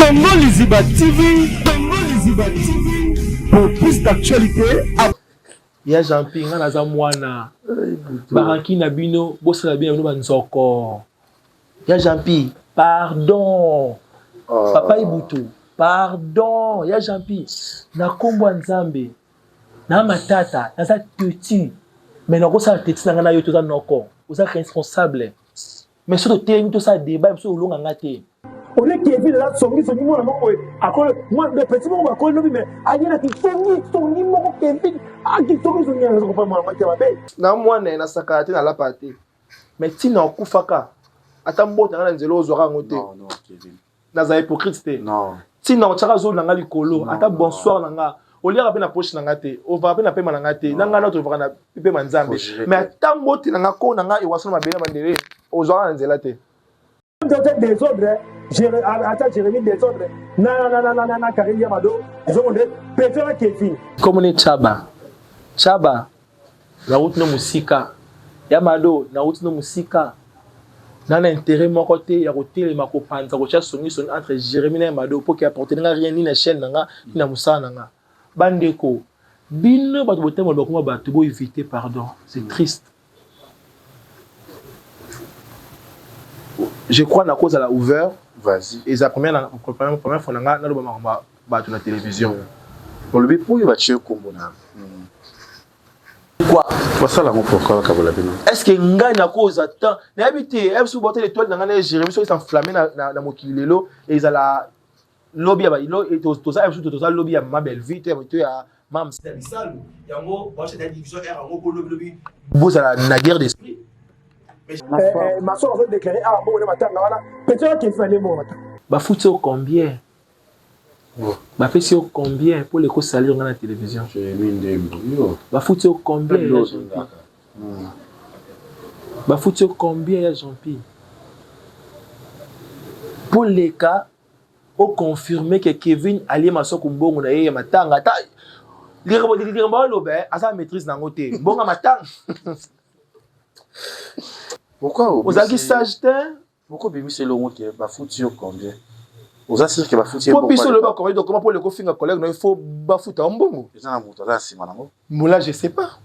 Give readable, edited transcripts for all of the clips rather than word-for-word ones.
Congo Liziba TV, Congo Liziba TV. Pour plus d'actualité, ya Jean-Pi nga naza mwana baranki na bino bosala bien no banzoko ya Jean-Pi pardon papa Ibutu pardon ya Jean-Pi na kombo nzambe na matata naza petit mais na kosala teti na yo toza noko oza responsable mais surtout te to sa débat so longa ngate on est qui est vu là son moi moi le petit moment quoi non mais ailleurs qui son moi Kevin qui son je comprends moi na mwana na sakate na la partie mais tina okufaka ata mbota na nzelo ozwaka ngote non Kevin na za hypocrite te non tina otaka zo na ngali kolo ata bonsoir na nga oliaka pe na poche na ngate ova pe na pema na ngate na nga na to vaka na pe manzambe mais ata mboti na nga ko na nga iwaso na mabele mandele ozwaka na nzela te des ordres attends Jérémie des ordres na Karim Yamado ils ont dit Peter Kevin comme on Chaba na route no musika Yamado na route no musika na intérêt mon côté ya côté ma kopanza ko cha songi entre Jérémie na Yamado pour qu'il apporte rien ni na chaîne nga ni na musana nga bandeko bino bato botemo bakoma bato bo éviter pardon c'est triste. Je crois na cause à la ouvert. Vas-y. Et la première fois na na ba bato na télévision. Pour le bipo il va tuer kombo na. Quoi? Pour la mon pourquoi kabola bino. Est-ce que nga na cause attend na habité est sous botter l'étoile na nga Jérémie so s'enflammer na mokilelo et ils ala lobby ba ilo et to ça tout ça lobby ya ma belle vie to ya mam c'est yango ba c'est la division R yango ko lobby bo ça la guerre d'esprit. Ma soeur a déclaré ah bon matin voilà peut-être qu'il fallait bon matin ba foutez combien ba fait sur combien pour les causes salir dans la télévision j'ai mis ndembo ba foutez combien ba foutez combien Jean-Pi pour les cas au confirmer que Kevin Ali Masoko mbongo na ye matanga ta lire ba lobe asa maîtrise na ngote mbonga matanga. Pourquoi aux acquis sagitaire pourquoi bimi c'est long qui va foutre combien aux assir que va foutre pour biso le ba comment donc comment pour le cofinga collègue il faut ba foutre en mbongo ça na moto là sima nango moula je sais pas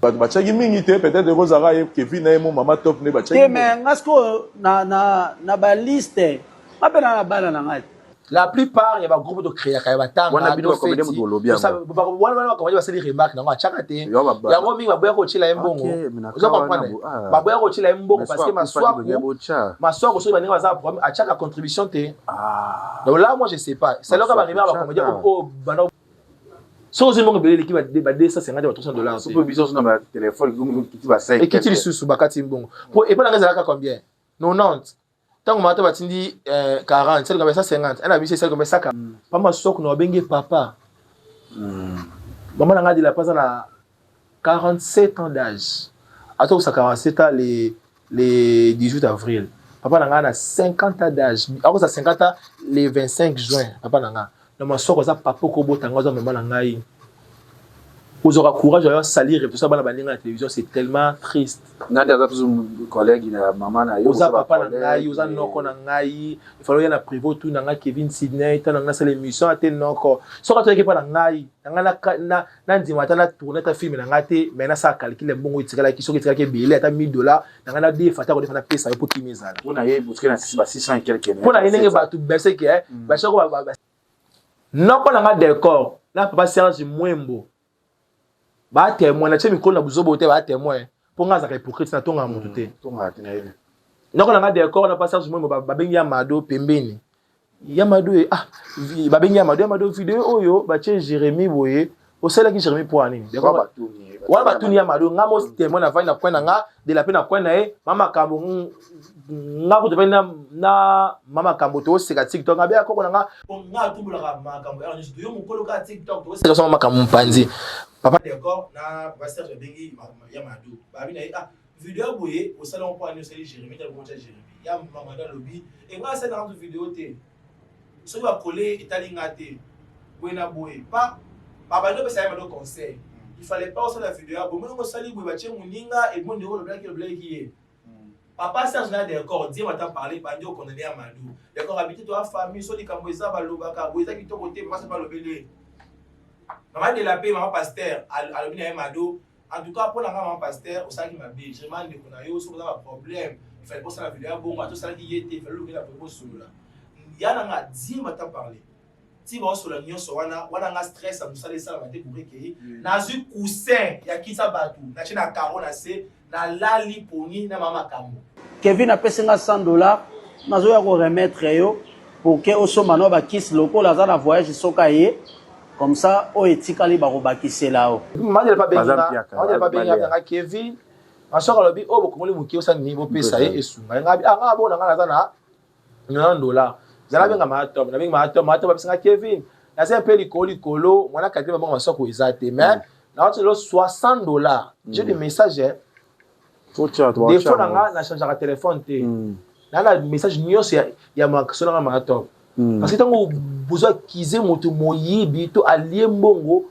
bachaki mingi te peut-être kozaka Kevin na mo mama top ne bachaki mais ngasko na ba liste apena na bana na ngati la plupart il y a un groupe de créer quand va tanga wana bino ko bidemo do lobby ça wana comment va se dire remarque nango achaka te ya ngo mingi baboya ko chila mbongo vous comprenez baboya ko chila mbongo parce que maswako so baninga baza problème achaka contribution te donc là moi je sais pas c'est là que va arriver à la comédie au bana so ze mbongo belé qui va $250 $300 pour biso na ba téléphone qui va 5 et qui tire sous bakati mbongo pour et pas la ngeza combien 90 tant que mato batindi 40 celle comme ça 50 elle a vu celle comme ça pas ma sok no benge papa maman nga de la pas na 47 ans d'âge attends ça 47 ans les 18 avril papa nga na 50 ans d'âge alors ça 50 ans les 25 juin papa nga no ma sok ça papa ko botanga za maman ngai vous aurez courage à salir et tout ça dans la télévision c'est tellement triste. Na des autres collègues na maman na yo oza papa na ngai oza noko na ngai il faut y na prévôt tout na Kevin Sydney ta na ça l'émission até noko so ka to ekipa na ngai na ndima ta na tourner ta film na ngate mais na ça calculer mbongo itikala ki so ki tikala ke billet ata $1000 na na de fata ko de fana pesa pour kimizala on a yé busquer na 600 et quelques pour na yenge ba tout berser que ba soko ba noko na nga décor na papa Serge Mwembo ba témoin na tshemi ko na buzobo te ba témoin pour nga za ka hypocrite na tonga mutu te tonga te na yé donc on a d'accord na passage moi ba bengi Yamado pembeni Yamado ba bengi Yamado vidéo oyo ba tche Jérémie boye au sala ki Jérémie pour ani d'accord wala batuni Yamado nga mo témoin na vai na coin nga de la peine na coin na e mama kambo nga ko te na mama kambo to seka TikTok nga be akoko nga tubula ka makambo alors je doyo mukolo ka TikTok to seka so mama kambo mpanzi papa d'accord na pasteur bengi Yamado ba bina vidéo boye au salon pour annoncer Jérémie dans le Jérémie il y a maman dans le lobby et moi c'est dans la vidéo té ce va coller italinga té boyna boye pas baba no ça m'a donné conseil il fallait pas sur la vidéo bon moi sali boye ba tche muninga et bon ndeko le black qui est Papa Serge n'a d'accord, Dieu m'a parlé, Bandio condamné à Madou. D'accord, habité toi famille, soit des Kamboisa, Balobaka, Boisa qui te côté, moi c'est pas le bélé. Maman de la paix, maman pasteur, à l'obéné à Madou. En tout cas, pour la maman pasteur, au sein qui m'a dit, je m'en déconne, il y a un problème. Il fallait pas ça la vidéo, bon, tout ça qui était, il fallait l'ouvrir la proposition là. Il y a un Dieu m'a parlé. Si vous avez un nyonso wana stress à musala ça va découvrir que na zu coussin ya kisa batu na china karo na se na lali poni na mama kambo Kevin a payé $100 nazo ya ko remettre yo pour que au somano ba kiss loko la za na voyage sokaye comme ça o etikali ba ko bakisela o madele pas benga na Kevin asoko lobi o bokomoli muki osa ni bo pesa ye esunga ngabi anga bona ngana za na $1 zala benga matom na benga matom ba Kevin na c'est un peu likolo mwana kati ba bonga soko ezate mais na otelo $60 j'ai des messages des fois na change la téléphone té na la message nyos ya makso na matom parce que tango besoin kize moto moyibi to allié mbongo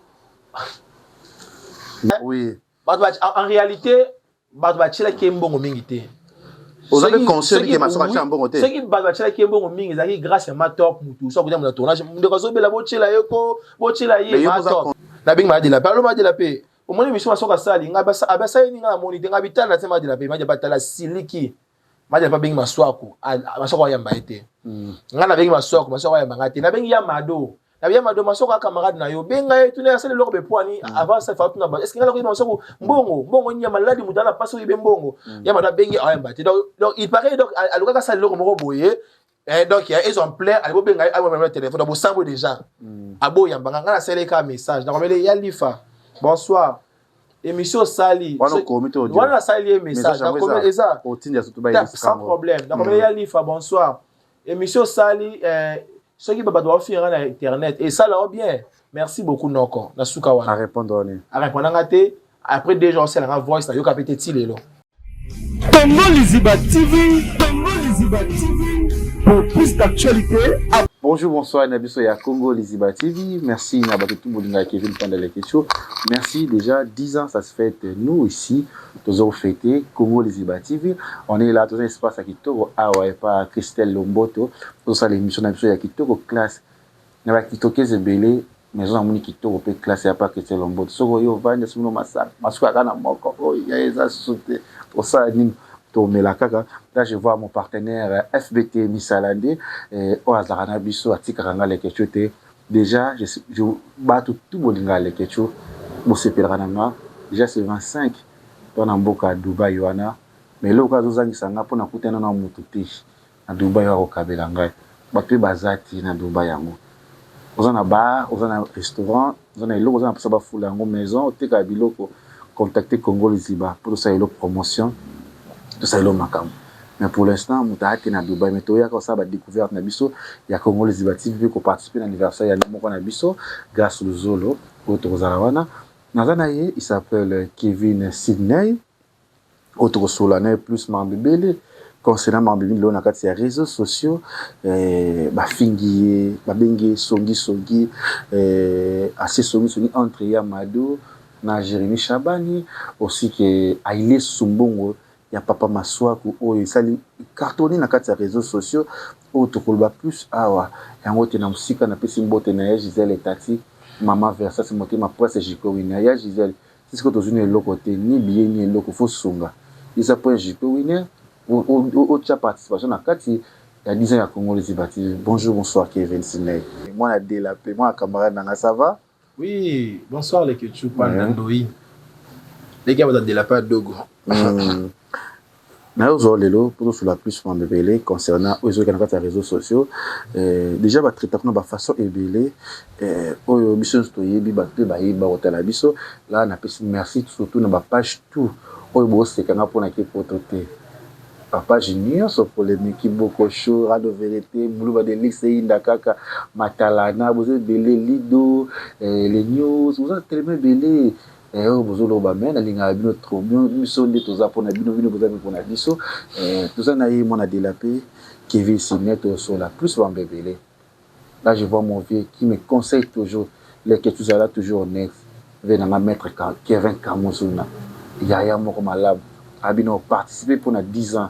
oui en réalité ba tshela ke mbongo mingi té. Vous avez conseillé que ma soeur a un bon côté. Ce qui va qui est bon mingi zaki grâce à ma top mutu so kuja na tournage ndeko zo bela bochela yeko bochela ye ma top na bing ma de la parlo ma de la paix au moins mission so ka sali nga abasa ni nga moni nga bitana na tema de la paix ma de batala siliki ma de pas bing ma swako ma so ko yamba ete nga na bing ma swako ma so ko yamba ngati na bing ya mado na bien mado ma so ka camarade na yo benga tu na sele lokbe poani avant ça fa tuna est-ce que nga lokbe ma so mbongo nya maladi mudana paso ibe mbongo ya mado bengi ayamba te donc il paraît donc aluka ka sali lokbe mo boye donc il y a exemplaire ali benga ay mo téléphone donc sambo déjà abo yamba nga na sele ka message donc mele ya lifa bonsoir émission sali wana sali message donc comme eza sans problème donc mele ya lifa bonsoir émission sali ceux qui doivent faire sur internet et ça là bien merci beaucoup noko na suka wana à répondre ngate après 2 jours c'est la voice na yo kapete tilelo Congo Liziba TV pour plus d'actualité. Bonjour, bonsoir, Nabiso ya Congo Liziba TV. Merci Nabato tout Bolinga Kevin pendant les questions. Merci déjà 10 ans ça se fait nous ici tous avons fêté Congo Liziba TV. On est là dans un espace à Kitoko awa pas Christelle Lomboto pour ça l'émission Nabiso ya Kitoko classe. Na ba Kitoko zebele maison amuni Kitoko pe classe ya pas Christelle Lomboto. So yo vanya suno masa masuka kana moko. Oh ya eza sauter pour ça ni là je vois mon partenaire FBT Misalande au Azarana Biso Atikaranga les questions déjà je bats tout bolinga les questions bon c'est pelrananga déjà c'est 25 dans Mboka Dubaï wana mais là okazo zangisanga pona kutana na mututi na Dubaï wa okabelanga bape bazati na Dubaï yango ozana bar ozana restaurant ozana eloko ozana pesa ba fula yango maison oteka biloko contacter Congo Liziba pour ça elo promotion tout ça elo makam. Mais pour l'instant, je suis à Dubaï. Mais il y a découverte il y a Congo Liziba TV qui participe à l'anniversaire. Il y a grâce au Zolo, il s'appelle Kevin Sidney. Autre Solane plus Mambébélé. Concernant Mambébélé, on a des réseaux sociaux. Fingi, Bengi, Songi, assez Songi entre Yamado, Jérémy Chabani, aussi que Aïlé Sumbongo. Il y a papa Maswaku ou il sali cartonné na kati ya réseaux sociaux ou tokolba plus awa yango te na musika na pesi mbote na ya Gisèle Tati maman versa se moté ma presse Jiko Winner ya Gisèle c'est ce que tozuni eloko te ni bien ni eloko fo sunga isa point Jiko Winner ou tcha participation na kati ya 10 ans ya Congo Liziba TV. Bonjour bonsoir Kevin Sidney moi na délapé moi camarade nanga ça va oui bonsoir les ketchup pandandoi les gars vous êtes délapé à Dogo pour sur la plus Mambébélé concernant les réseaux sociaux déjà va traiter de façon ébélée au mission stoyebi bateau baïba hôtel abisso là na merci surtout na page tout au boss c'est kana pour na ki pototé papa junior so polémique beaucoup chaud radio vérité boulou de lycée indakaka matalana vous belé lido les news vous êtes tellement belé bozolo ba men alinga bino trop bien mission de toza pona bino bozabi pona biso toza na ye mona délapé Kevin Sidney sur la plus Mambébélé. Là je vois mon vieux qui me conseille toujours les questions là toujours honnête venant maître Kevin Kamozuna yaya moko malab abino participer pour 10 ans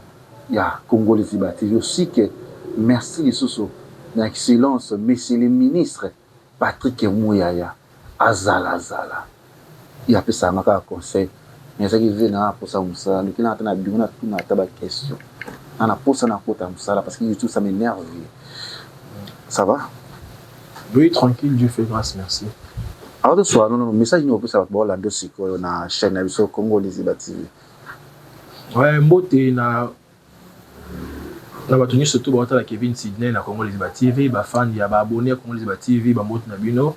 il y a Congolais Ziba TV aussi que merci les sous l'excellence monsieur le ministre Patrick Mouyaya azala il a fait ça un conseil mais ça qui vient pour ça le qui n'a pas bien na taba question ana posa na kota musala parce que tout ça m'énerve. Ça va? Oui, tranquille, Dieu fait grâce, merci. Alors de soir, non, message nous peut ça bon la dossier ko na chaîne na biso Congolais Ziba TV. Ouais, mbote na batuni surtout ba la Kevin Sidney na Congolais Ziba TV, ba fan ya ba abonné Congolais Ziba TV, ba mbote na bino.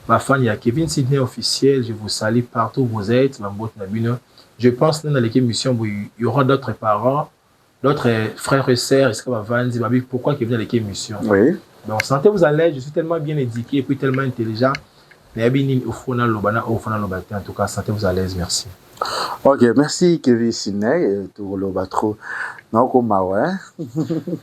Ba fan ya Kevin Sidney officiel, je vous salue partout où vous êtes, ba mbote na bino. Je pense que dans l'émission il y aura d'autres parents, d'autres frères et sœurs, est-ce que va Vanzi, pourquoi Kevin dans l'émission? Oui. Donc sentez-vous à l'aise, je suis tellement bien éduqué et puis tellement intelligent. Mais en tout cas, sentez-vous à l'aise, merci. Ok, merci Kevin Sidney, tout le batro. Non, comme ouais.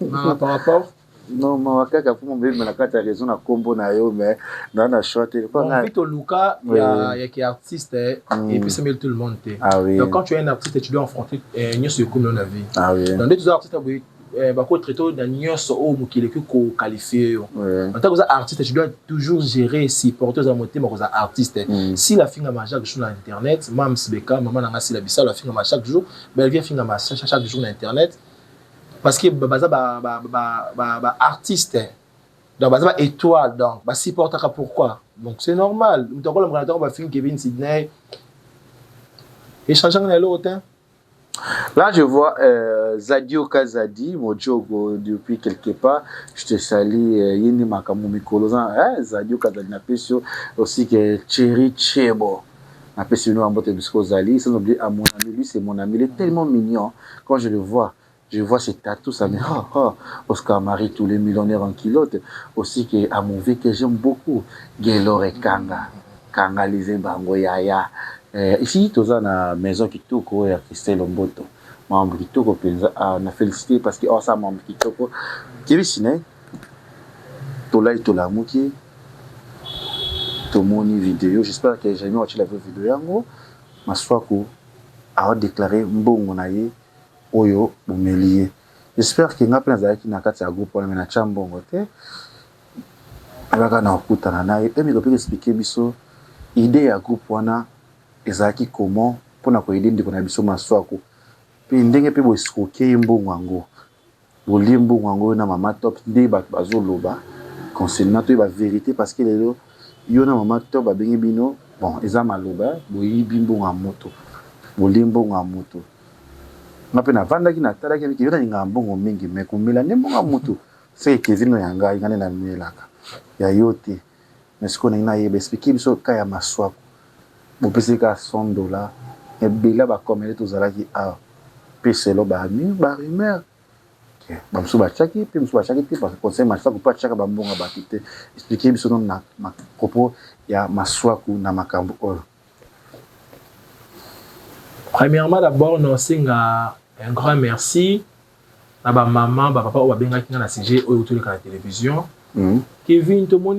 Non, par rapport. Non, moi, quand on me dit que tu as raison, combo na yo, mais dans la short, Vito Luca, il y a qui est artiste et puis ça met tout le monde. Ah oui. Donc quand tu es un artiste, tu dois affronter une chose comme on a vu. Ah oui. Dans des artistes, traiter dans une chose qui est qualifié. En tant qu'artiste, tu dois toujours gérer si porter à monter mais artiste. Si la fille a chaque jour sur internet, maman Sibeka, maman n'a pas la bissa, la fille a chaque jour, ben elle vient finir chaque jour sur internet. Parce que artiste donc étoile donc supporter pourquoi donc c'est normal donc le manager va finir Kevin Sidney échangeant dans l'autre. Là je vois Zadio Kazadi Mojogo depuis quelque part, je te salue yini makamu mikoloza Zadio Kazadi na pesio aussi que Cherry Chebo na pesio nous en botte bisco Zali sans oublier à mon ami, lui c'est mon ami, il est tellement mignon quand je le vois. Je vois ces tatous, ça me dit, Oscar Marie, tous les millionnaires en kilote. Aussi que à mon vie que j'aime beaucoup, Gaylor et Kanga. Kanga Lise Bango Yaya. Ici, tu as une maison qui tourne à Christelle Omboto. Membre qui tourne, on a félicité parce que ça membre qui tourne. Kevin Sidney, tu l'as tout l'amour tout mon vidéo. J'espère que j'ai mis la vidéo. Ma soeur a déclaré bon naïe. Oyo bomelié. J'espère que n'a pas zaki na kati ya groupe na chambongo te. Alaka na okutana naye. Et me expliquer biso idée ya groupe wana ezaki comment pour na ko aider ndiko na biso maswako. Pe ndenge pe bo escroquer mbongo ngo. Bo limbo ngo na mama top ndé ba bazoloba concernant to ba vérité parce que lelo yo na mama top ba bengi bino bon eza maloba bo yibi mbongo moto. Bo limbo moto. Mapena vanda ki na tala ki yo na ngambongo mingi me kumela nembonga mutu se Kevin yanga ngane na melaka ya yote mesiko na ina yebe expliquer biso kaya maswako bo pese ka $100 e bila ba komele to zalaki a peselo ba mi ba rumeur ke ba msuba chaki pe msuba chaki te parce que conseil maswako pa chaka ba mbonga ba tite expliquer biso na propos ya maswako na makambo oyo. Premièrement, d'abord, nous un grand merci à ma maman, papa, ou à bien qui a CG autour de la télévision. Kevin, tout le monde,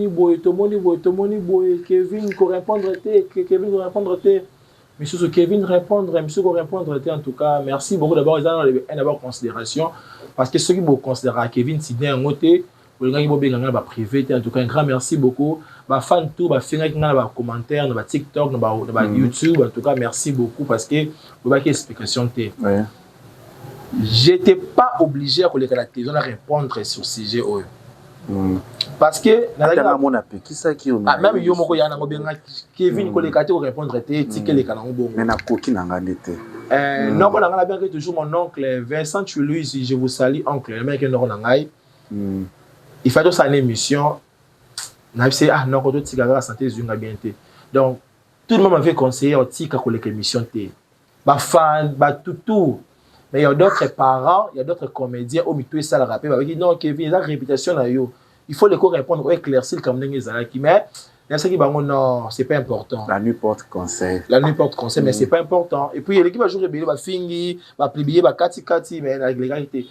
Kevin, qu'on répondre, Kevin, qu'on répondre, monsieur Kevin, répondre, monsieur, qu'on répondre, en tout cas, merci beaucoup d'abord, ils ont une considération, parce que ceux qui vont considérer Kevin Sidney en côté, pour les gens qui vont privé, en tout cas, un grand merci beaucoup. Bah fan tout bah faire un commentaire dans TikTok dans YouTube en tout cas merci beaucoup parce que vous avez explication t j'étais pas obligé à coller la télévision à répondre sur sujet parce que même yo moko ya na ngobenga Kevin coller kati répondre t ticket les kanango bon mais na koki na ngandete non on a bien que toujours mon oncle Vincent Louis je vous salue oncle le mec non ngai il fait ça une émission. Non, santé donc tout le monde m'avait conseillé aussi qu'à coller l'émission T. Bah fan, bah tout. Mais il y a d'autres parents, il y a d'autres comédiens au milieu ça le rappel avec non Kevin la réputation là yo. Il faut les répondre ou éclaircir comme des qui mais il y a ceux qui disent non, c'est pas important. La nuit porte conseil. La nuit porte conseil mais c'est pas important. Et puis l'équipe va jouer rebelle, va finir, va plier, va kati mais la légalité.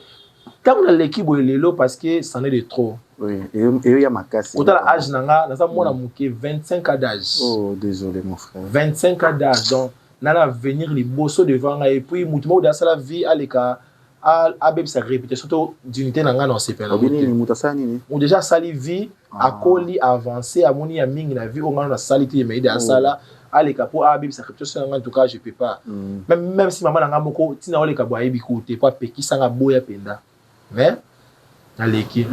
Quand on a l'équipe Lelo parce que c'en est de trop. Oui, et il y a ma casse. Quand on a l'âge nanga, dans moi on a manqué 25 ans d'âge. Oh désolé mon frère. 25 ans d'âge donc on a venir les bossos devant et puis mutumo dans la vie à l'écart a bébé sa réputation surtout d'unité na nga na sepela ou déjà sali vie a coli avancé à moni ya mingi na vie on a sali ti mais à sala allez capo a bébé sa réputation en tout cas je peux pas même si maman na nga moko tina ole ka boye bikoute pas pekisa nga boya penda mais aleki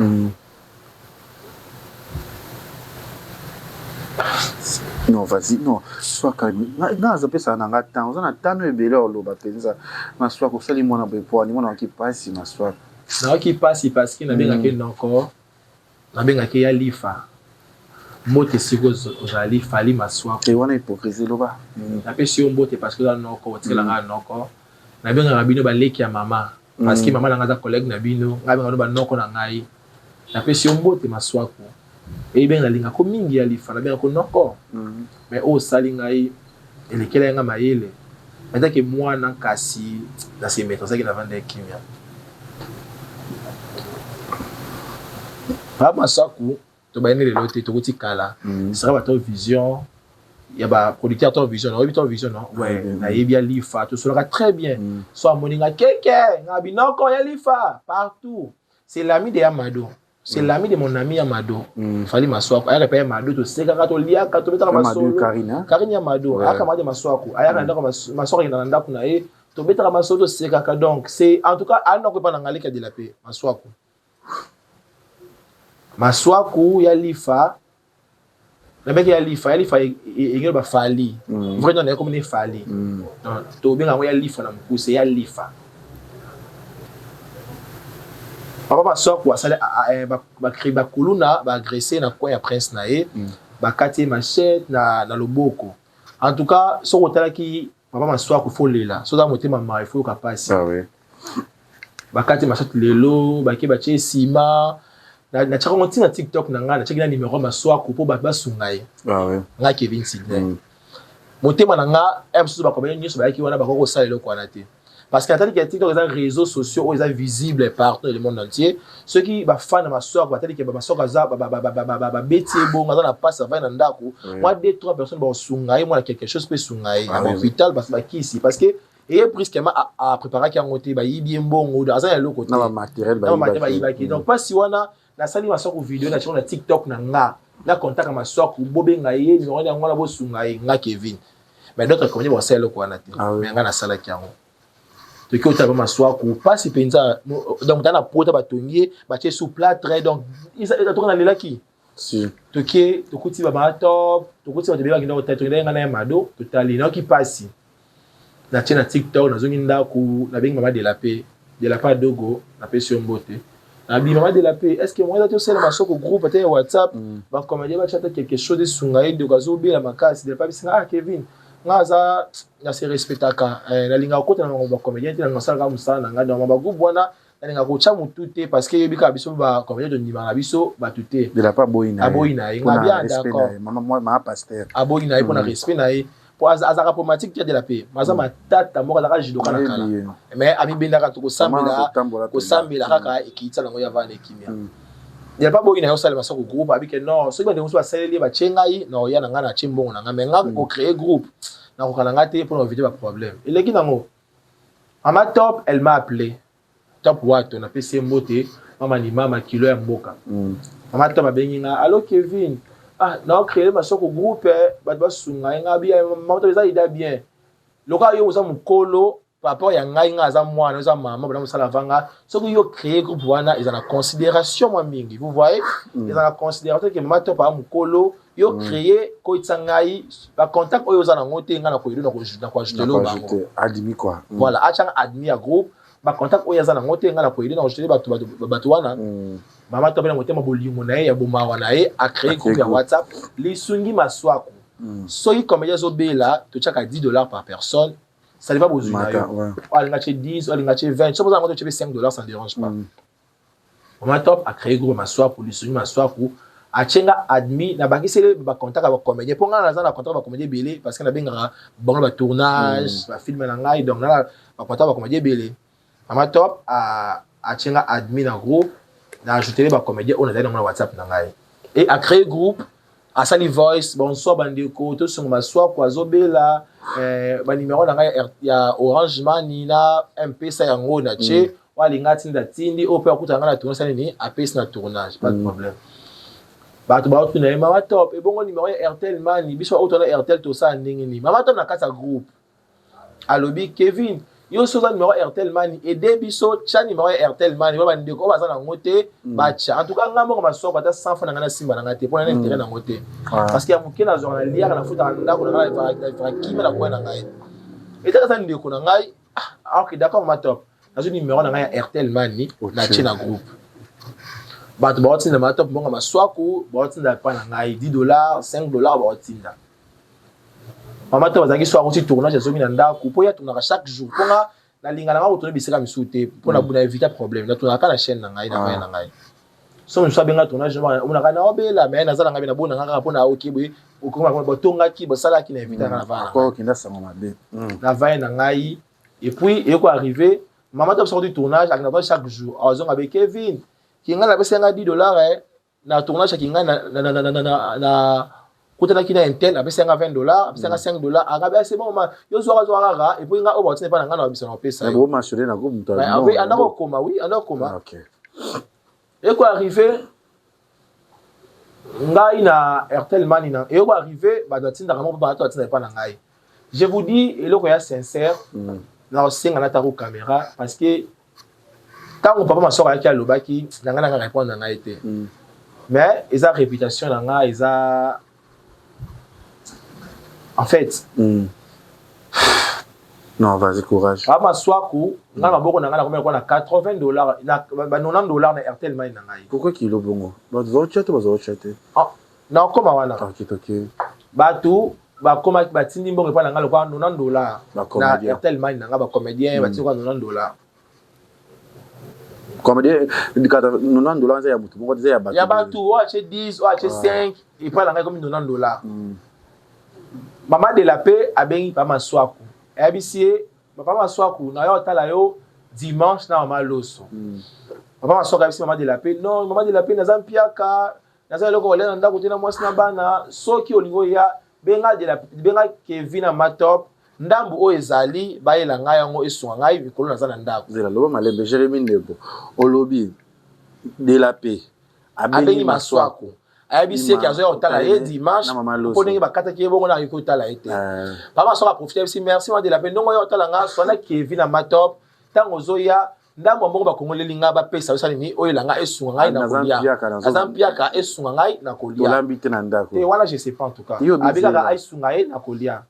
non vas-y non soit calme na zape ça na ngata on a tano ebele olo ba penza na soit ko sali mona be po ni mona ki passe na soit na ki passe parce que na benga ke encore na benga ke ya lifa mote siko ozali fali maswa et wana hypocrisie loba na pesi yo mbote parce que là noko otela nga noko na benga rabino ba leki ya mama parce que maman na nga za collègue na bino nga benga no ba noko na ngai na pesi yo mbote maswa ko et bien la linga ko mingi ya lifa na benga ko noko mais o sali ngai elekela nga mayele peut-être que moi na kasi na se mettre ça qui na vendre kimia ba masaku to ba nele lote to kuti kala sera ba to vision ya ba producteur to vision na to vision non ouais na yebia lifa to sera très bien so moninga keke nga binoko ya lifa partout c'est l'ami de Amado. C'est l'ami de mon ami Amado. Fali Maswako. Aya repère Amado to seka ka to lia ka to beta Maswako. Karina Amado. Aya kamade Maswako. Aya kanda ko Maswako ina nda kuna e to beta Maswako to seka ka donc c'est en tout cas ana ko pa na ngalika de la paix Maswako. Maswako ya lifa. Na beki ya lifa ingelo ba fali. Vraiment na comme ni fali. To benga ya lifa na mkuse ya lifa. Papa Maswako asale ba créer ba kuluna ba agresser na coin ya prince na e ba kati machette na loboko en tout cas so kotala ki Papa Maswako faut lela so da motema ma il faut ka passe ah oui ba kati machette lelo ba ki ba tie sima na chako ngoti na TikTok na nga na cheki na numéro Maswako po ba sungai ah oui nga Kevin Sidney motema na nga emso ba komenya nyiso ba ki wana ba ko salelo kwa na te. Parce que que TikTok est un réseau social où ils sont visibles partout dans le monde entier. Ceux qui sont fans de ma soeur, que ma soeur a bêté bon, dans la passe, ça va dans ndako. Moi 2-3 personnes vont sungai, moi quelque chose peut sungai à l'hôpital parce que ici parce que et brusquement à préparer qui a monté ba bien bon ou dans un autre côté. Non matériel ba donc pas si wana na sali ma soeur vidéo na sur TikTok na nga na contact ma soeur ku bobenga ye numéro ya ngwana bo sungai nga Kevin. Mais d'autres comme bon c'est le quoi na te. Mais nga na sala ki yango. Tu que tu as Maswako pas si pensa donc dans la porte batongier ba tie sous plat très donc il a tourné là qui si tu que tu kuti ba top tu kuti ba beba kinda tête ndenga na Amado tu tali na qui passe na tia na TikTok na zongi ndako na bengi mama de la paix dogo na pesi mbote na bi mama de la paix est-ce que moi là tu sais le Maswako groupe peut-être WhatsApp ba commander ba chatter quelque chose de sungai de gazo bi la makasi de pas singa Kevin ngaza na se respectaka na linga ko tana ba comédien tana ngasala musala nga dans ba groupe wana na linga ko cha mututé parce que yebika biso ba comédien de ndima biso ba tuté de la pas boina aboina nga bien d'accord maman moi pasteur aboina pour na respect na pour azaka pomatique de la paix maza matata moko la jido kana kala mais ami bendaka to ko sambela kaka ikitsa nango ya vane kimia il n'y a pas besoin de faire un groupe avec non ceux qui vont se faire les bachengai non il y a ngana chimbongo nga mais nga ko créer groupe na ko kana ngate pour éviter pas problème et les qui nango ama top elle m'a appelé top what on a fait ces moté mama kilo ya mboka ama top abengi nga allo Kevin ah non créer ma soko groupe ba sunga nga bien mama to ida bien loka yo uza mukolo papa ya ngai nga za mwana za mama bana musala vanga soko yo créer groupe wana ils en a considération moi mingi vous voyez ils en a considération que mato pa mukolo yo créer ko itsangai ba contact oyo za na ngote nga na ko yido na ko ajouter lo bango admis quoi voilà acha admis à groupe ba contact oyo za na ngote nga na ko yido na ajouter bato wana mama to bena ngote mabolingo na ya boma wana a créer groupe ya WhatsApp li sungi Maswako soki comédien zo bela to chaka $10 par personne. Ça ne va pas besoin. On a 10, on a 20. Si vous avez $5, ça ne dérange pas. On a top à créer groupe Maswako pour lui Maswako. A chenga admis na banki c'est le contact avec comédien. Pour nga na contact avec comédien belé parce que na benga bon le tournage, ba film na ngai donc na contact avec comédien belé. On a top à chenga admis na groupe na ajouter ba comédien on a dans WhatsApp na ngai. Et à créer groupe à Sally Voice bonsoir bandeko to sur Maswako azobela ba numéro na ngai ya Orange Money na MP ça yango na che walinga tinda tindi o pe akuta ngana tournage ni apes na tournage pas de problème bato ba otuna mama top et bongo numéro Airtel mani biso otuna Airtel to sa ndingi ni mama top na kata groupe alobi Kevin yo soza numéro Airtel mani et debiso cha numéro Airtel mani ba ndeko ba za na ngote bacha en tout cas ngambo ma soko ata 100 francs na simba na ngate pour na intérêt na ngote parce que ya mukena zo na lia na futa ndako na va kima na kwa na ngai et ça ndeko na ngai ah ok d'accord ma top na zo numéro na ngai Airtel mani na china groupe bato ba otinda ma top bonga maswaku ba otinda pa na ngai $10 $5 ba otinda mama to bazaki so akoti tournage zo mina ndako po ya tournaka chaque jour ponga na linga na ngako to bisika misute po na buna éviter problème na tournaka na chaîne na ngai na ngai so mso benga tournage ona kana obela mais na zala ngabi na bona ngaka po na okibwe okoma ko botonga ki bosala ki na éviter na vana ko kinda sama mabe na vai na ngai et puis et ko arriver mama to sorti tournage akina ba chaque jour azonga be Kevin kinga la pesa nga $10 na tournage kinga na kutana kina intel apesa nga $20 apesa nga $5 akabe c'est bon ma yo zo rara et puis nga oba tine pa nga na biso na pesa bo machine na ko mto oui andako koma oui andako koma OK et quoi arrivé ngai na Airtel mani na et quoi arrivé ba dotinda kama ba to atina pa na ngai je vous dis eloko ya sincère na osenga na taro caméra parce que quand papa ma soeur aki alobaki nanga na répondre na ngai te mais eza réputation na nga eza en fait non vas-y courage ama swaku nga boko na nga na combien na $80 na $90 na Airtel mani na ngai pourquoi kilo bongo bazo chatter ah na koma wana OK batu ba koma batindi mbongo pa na nga lokwa $90 na Airtel mani na nga ba comédien batindi kwa $90 comédien $90 za ya mutu moko za ya batu o ache 10 o ache 5 et pa na nga comme $90 Maman de la paix a bengi pa maswaku. Ebisie papa maswaku na yo tala yo dimanche na mama loso. Papa maswaku ebisie maman de la paix. Non, maman de la paix nazam piaka. Nazam loko wale nda ko tina mwasi na bana. Soki olingo ya benga de la benga Kevin na matop. Ndambu o ezali ba yela nga yango esunga ngai bikolo nazana ndako. Zela loba malembe Jérémy Ndebo. Olobi de la paix. A bengi maswaku. ABC qui a joué au talaye dimanche pour ne pas kata ki bongo na ko talaye te papa so ka profiter aussi merci moi de la peine non yo talanga so na Kevin na matop tango zoya ndambo mbongo ba kongole linga ba pesa so ni o elanga esunga ngai na kolia azambia ka esunga ngai na kolia olambite na ndako et voilà je sais pas en tout cas abika ka esunga ngai na kolia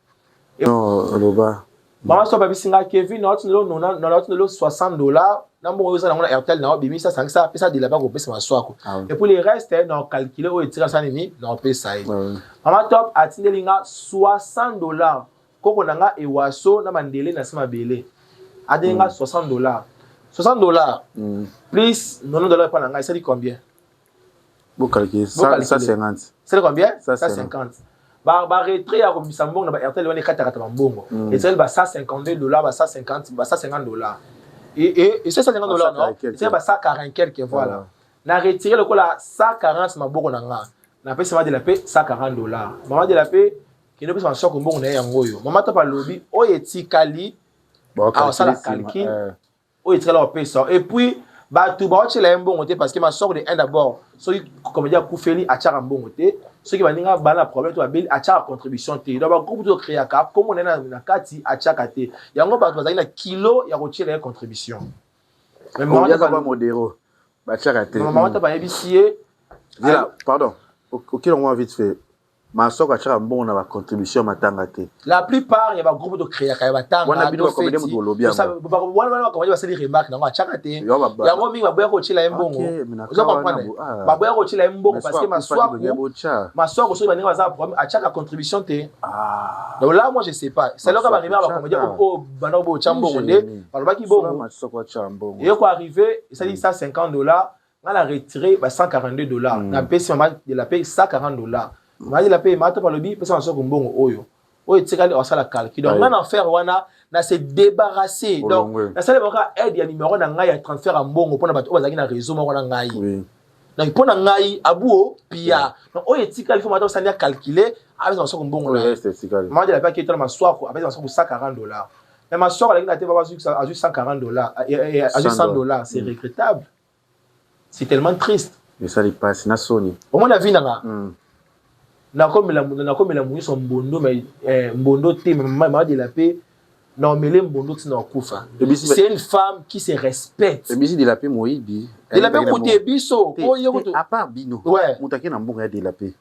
non loba mama so ba bisinga Kevin na otino no $60 na mbongo yo na Airtel na bimi ça ça pesa de la ba ko pesa maswako et pour les restes na calculer o etira ça nini na pesa mama top atindelinga $60 koko nanga ewaso na mandele na sima bele adenga $60 plus $90 pa nanga ça dit combien vous calculez ça 50 c'est combien ça 50 ba retrait ya ko bisambongo na ba Airtel wana kata mbongo et ça ba $152 ba $150 ba $150 et c'est $150 non c'est ba $140 quelque voilà na retirer le cola $140 maboko nanga na pesa ma de la paix $140 maman de la paix qui ne peut pas sortir mbongo na yango yo maman to pa lobi o etikali ah ça la calcul o etikala o pesa et puis ba tu ba otela mbongo te parce que ma sort de un d'abord so comme dire koufeli achara mbongo te ceux qui baninga bana problème to abeli achara contribution te donc ba groupe to créer ka comme on est na kati achaka te yango ba to bazali na kilo ya retirer contribution même moi ya ba modéro ba achaka te maman to ba ebisie pardon OK on va vite fait ma soko achaka mbongo na ba contribution matanga te la plupart ya ba groupe to créer ka ba tanga wana bino ko mede mo lobia wana ko ba sali remarque na achaka te yango mingi ba boya ko chila mbongo ozo comprendre ba boya ko chila mbongo parce que ma soko so ba ninga za problème achaka contribution te donc là moi je sais pas c'est là que ba remarque ba ko dire o bana bo chambongo nde ba baki bongo ma soko achaka mbongo et ko arriver ça dit ça $50 on a retiré ba $142 na pesa maman de la paix $140 maman de la paix mata pa lobi pesa soko mbongo oyo o etikali o sala calcul donc on a faire wana na se débarrasser donc na sala ba aide ya numéro na ngai ya transfert à mbongo pona bato bazaki na réseau moko na ngai donc pona ngai abuo pia donc o etikali faut mata sala calculer avec soko mbongo na maman de la paix qui est dans ma soir avec soko $140 Mais ma soeur, elle a juste $140. À juste $100, c'est regrettable. C'est tellement triste. Et ça, il passe, na Sony. Au moins, la vie, na comme la mouille son bondo, mais bondo te, maman de la paix, non, mais les bondo qui n'ont pas. C'est une femme qui se respecte. Et bien, de la paix, moi, il dit. De la paix, côté biso. À part Bino. Ouais. Moutaki n'a pas de la paix.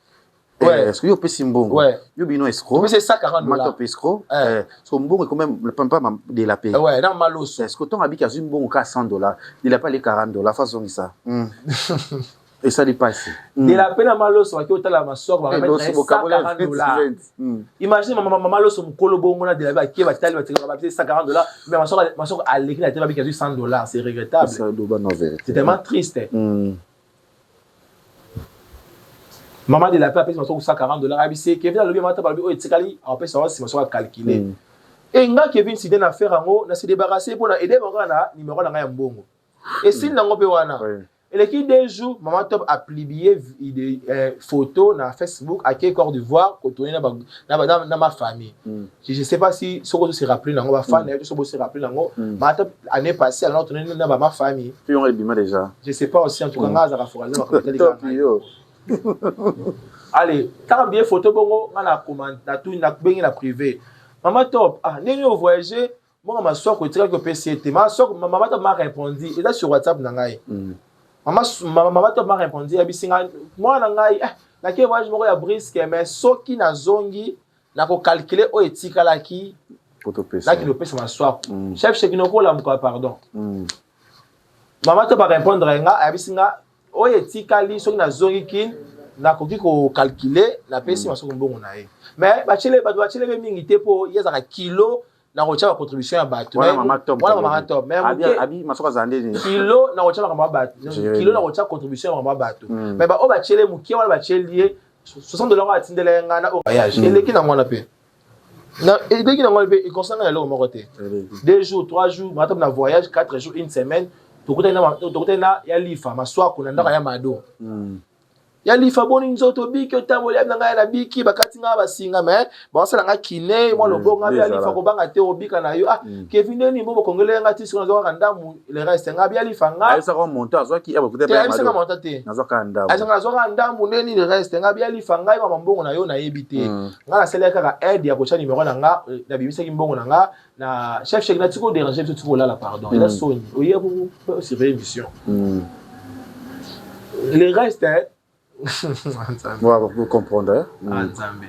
Ouais. Est-ce que vous avez Simbongo? Ouais. Vous avez escroc? Mais c'est $140. Matop escroc. Son bon est quand même le pampa de la paix. Ouais, dans Malos. Est-ce que ton habit a un bon cas $100? Il n'a pas les $40. Façon ça. Et ça dépasse. De la paix dans Malos, on va dire la soeur va mettre $140. Imagine maman Los mon colo bon on a de la paix qui va t'aller $140. Mais ma soeur a l'écrit la télé qui a $100. C'est regrettable. C'est tellement triste. Maman de la paix a payé $140. ABC Kevin a levé matin par le bureau et Tsikali a payé ça si ma soeur a calculé. Et nga Kevin si d'une affaire en haut, na se débarrasser pour aider mon gars na numéro na nga mbongo. Et si nango pe wana. Et les qui des jours maman top a publié des photos na Facebook à quel Côte d'Ivoire côté na ma famille. Je sais pas si ce que se rappeler nango ba fan et ce que se rappeler nango. Ma top année passée alors tourner na ma famille. Puis on est bien déjà. Je sais pas aussi en tout cas nga za raforaler ma allez, quand bien photo bongo, on a commandé, na bengi na privé. Maman top, n'est au voyager, moi ma soeur que tire que PCT, ma soeur maman top m'a répondu, et là sur WhatsApp nangai. Maman top m'a répondu, abisinga moi nangai, na ke voyage moko ya brisque mais soki na zongi na ko calculer o etika la ki photo PC. Là qui le pèse ma soeur. Chef chez Kinoko la mko pardon. Maman top m'a répondre nga abisinga o etika li soki na zongi kin na koki ko calculer na pesi maso mbongo na ye mais bachele be mingi te po yezaka kilo na kocha contribution ya bato wala mama top mais abi maso zande ni kilo na kocha mama bato kilo na kocha contribution ya mama bato mais ba o bachele mukie wala bachele $60 atindela nga na voyage eleki na ngwana pe na eleki na ngwana pe il concerne la longue mokote 2 jours 3 jours mata na voyage 4 jours une semaine tokutana ya lifa maswa kuna ndaka ya mado ya lifa boni nzoto biki otambola na ngai na biki bakati nga basinga mais basala nga kine moi lobonga ya lifa ko banga te obika na yo Kevin ni mbo kongole nga ti sona zo kandamu le reste nga ya lifa nga ay sa ko monta zo ki aba kutepa mado ay monta te na zo kandamu ay sa zo kandamu neni le reste nga ya lifa nga mama mbongo na yo na yebite nga na sele kaka aide ya kocha numéro na nga na bibisa ki mbongo na nga na chef chef na tiko déranger tout tiko là pardon et la soni oye pour surveiller mission le reste vous comprendre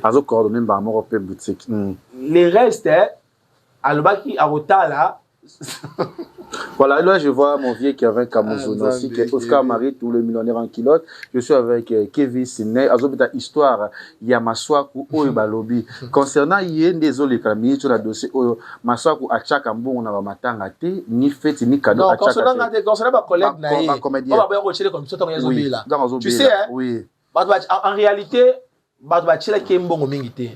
azo coordonner ba moko pe boutique les restes alobaki arotala voilà là je vois mon vieux qui avait un Cameroun aussi qui est Oscar Marie tout le millionnaire en kilote je suis avec Kevin Sidney azo beta histoire ya maswaku oyo balobi concernant yé désolé kami sur la dossier oyo maswaku achaka mbongo na ba matanga te ni fête ni cadeau achaka te concernant ba collègue na yé ba ba ko chele comme ça to bila tu sais oui en réalité ba chele ke mbongo mingi te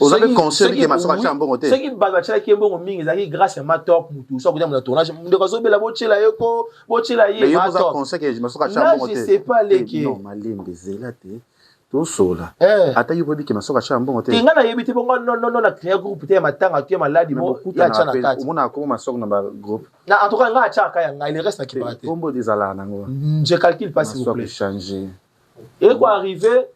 vous avez conseillé que maswaku achaka mbongo te ce qui ba chele ke mbongo mingi zaki grâce à ma top mutu so ko na tournage ndeko zo bela bo chela yoko bo chela yé ma top mais vous avez conseillé que maswaku achaka mbongo te je sais pas leki non malembe zela te tout sola ata yo bobi ke maswaku achaka mbongo te tinga na yebite bongo non na créer groupe te matanga te maladi mo ya chana kati umona ko maswaku na ba groupe na en tout cas nga achaka ya nga il reste na kibate kombo dezala nango je calcule pas s'il vous plaît changer et quoi arriver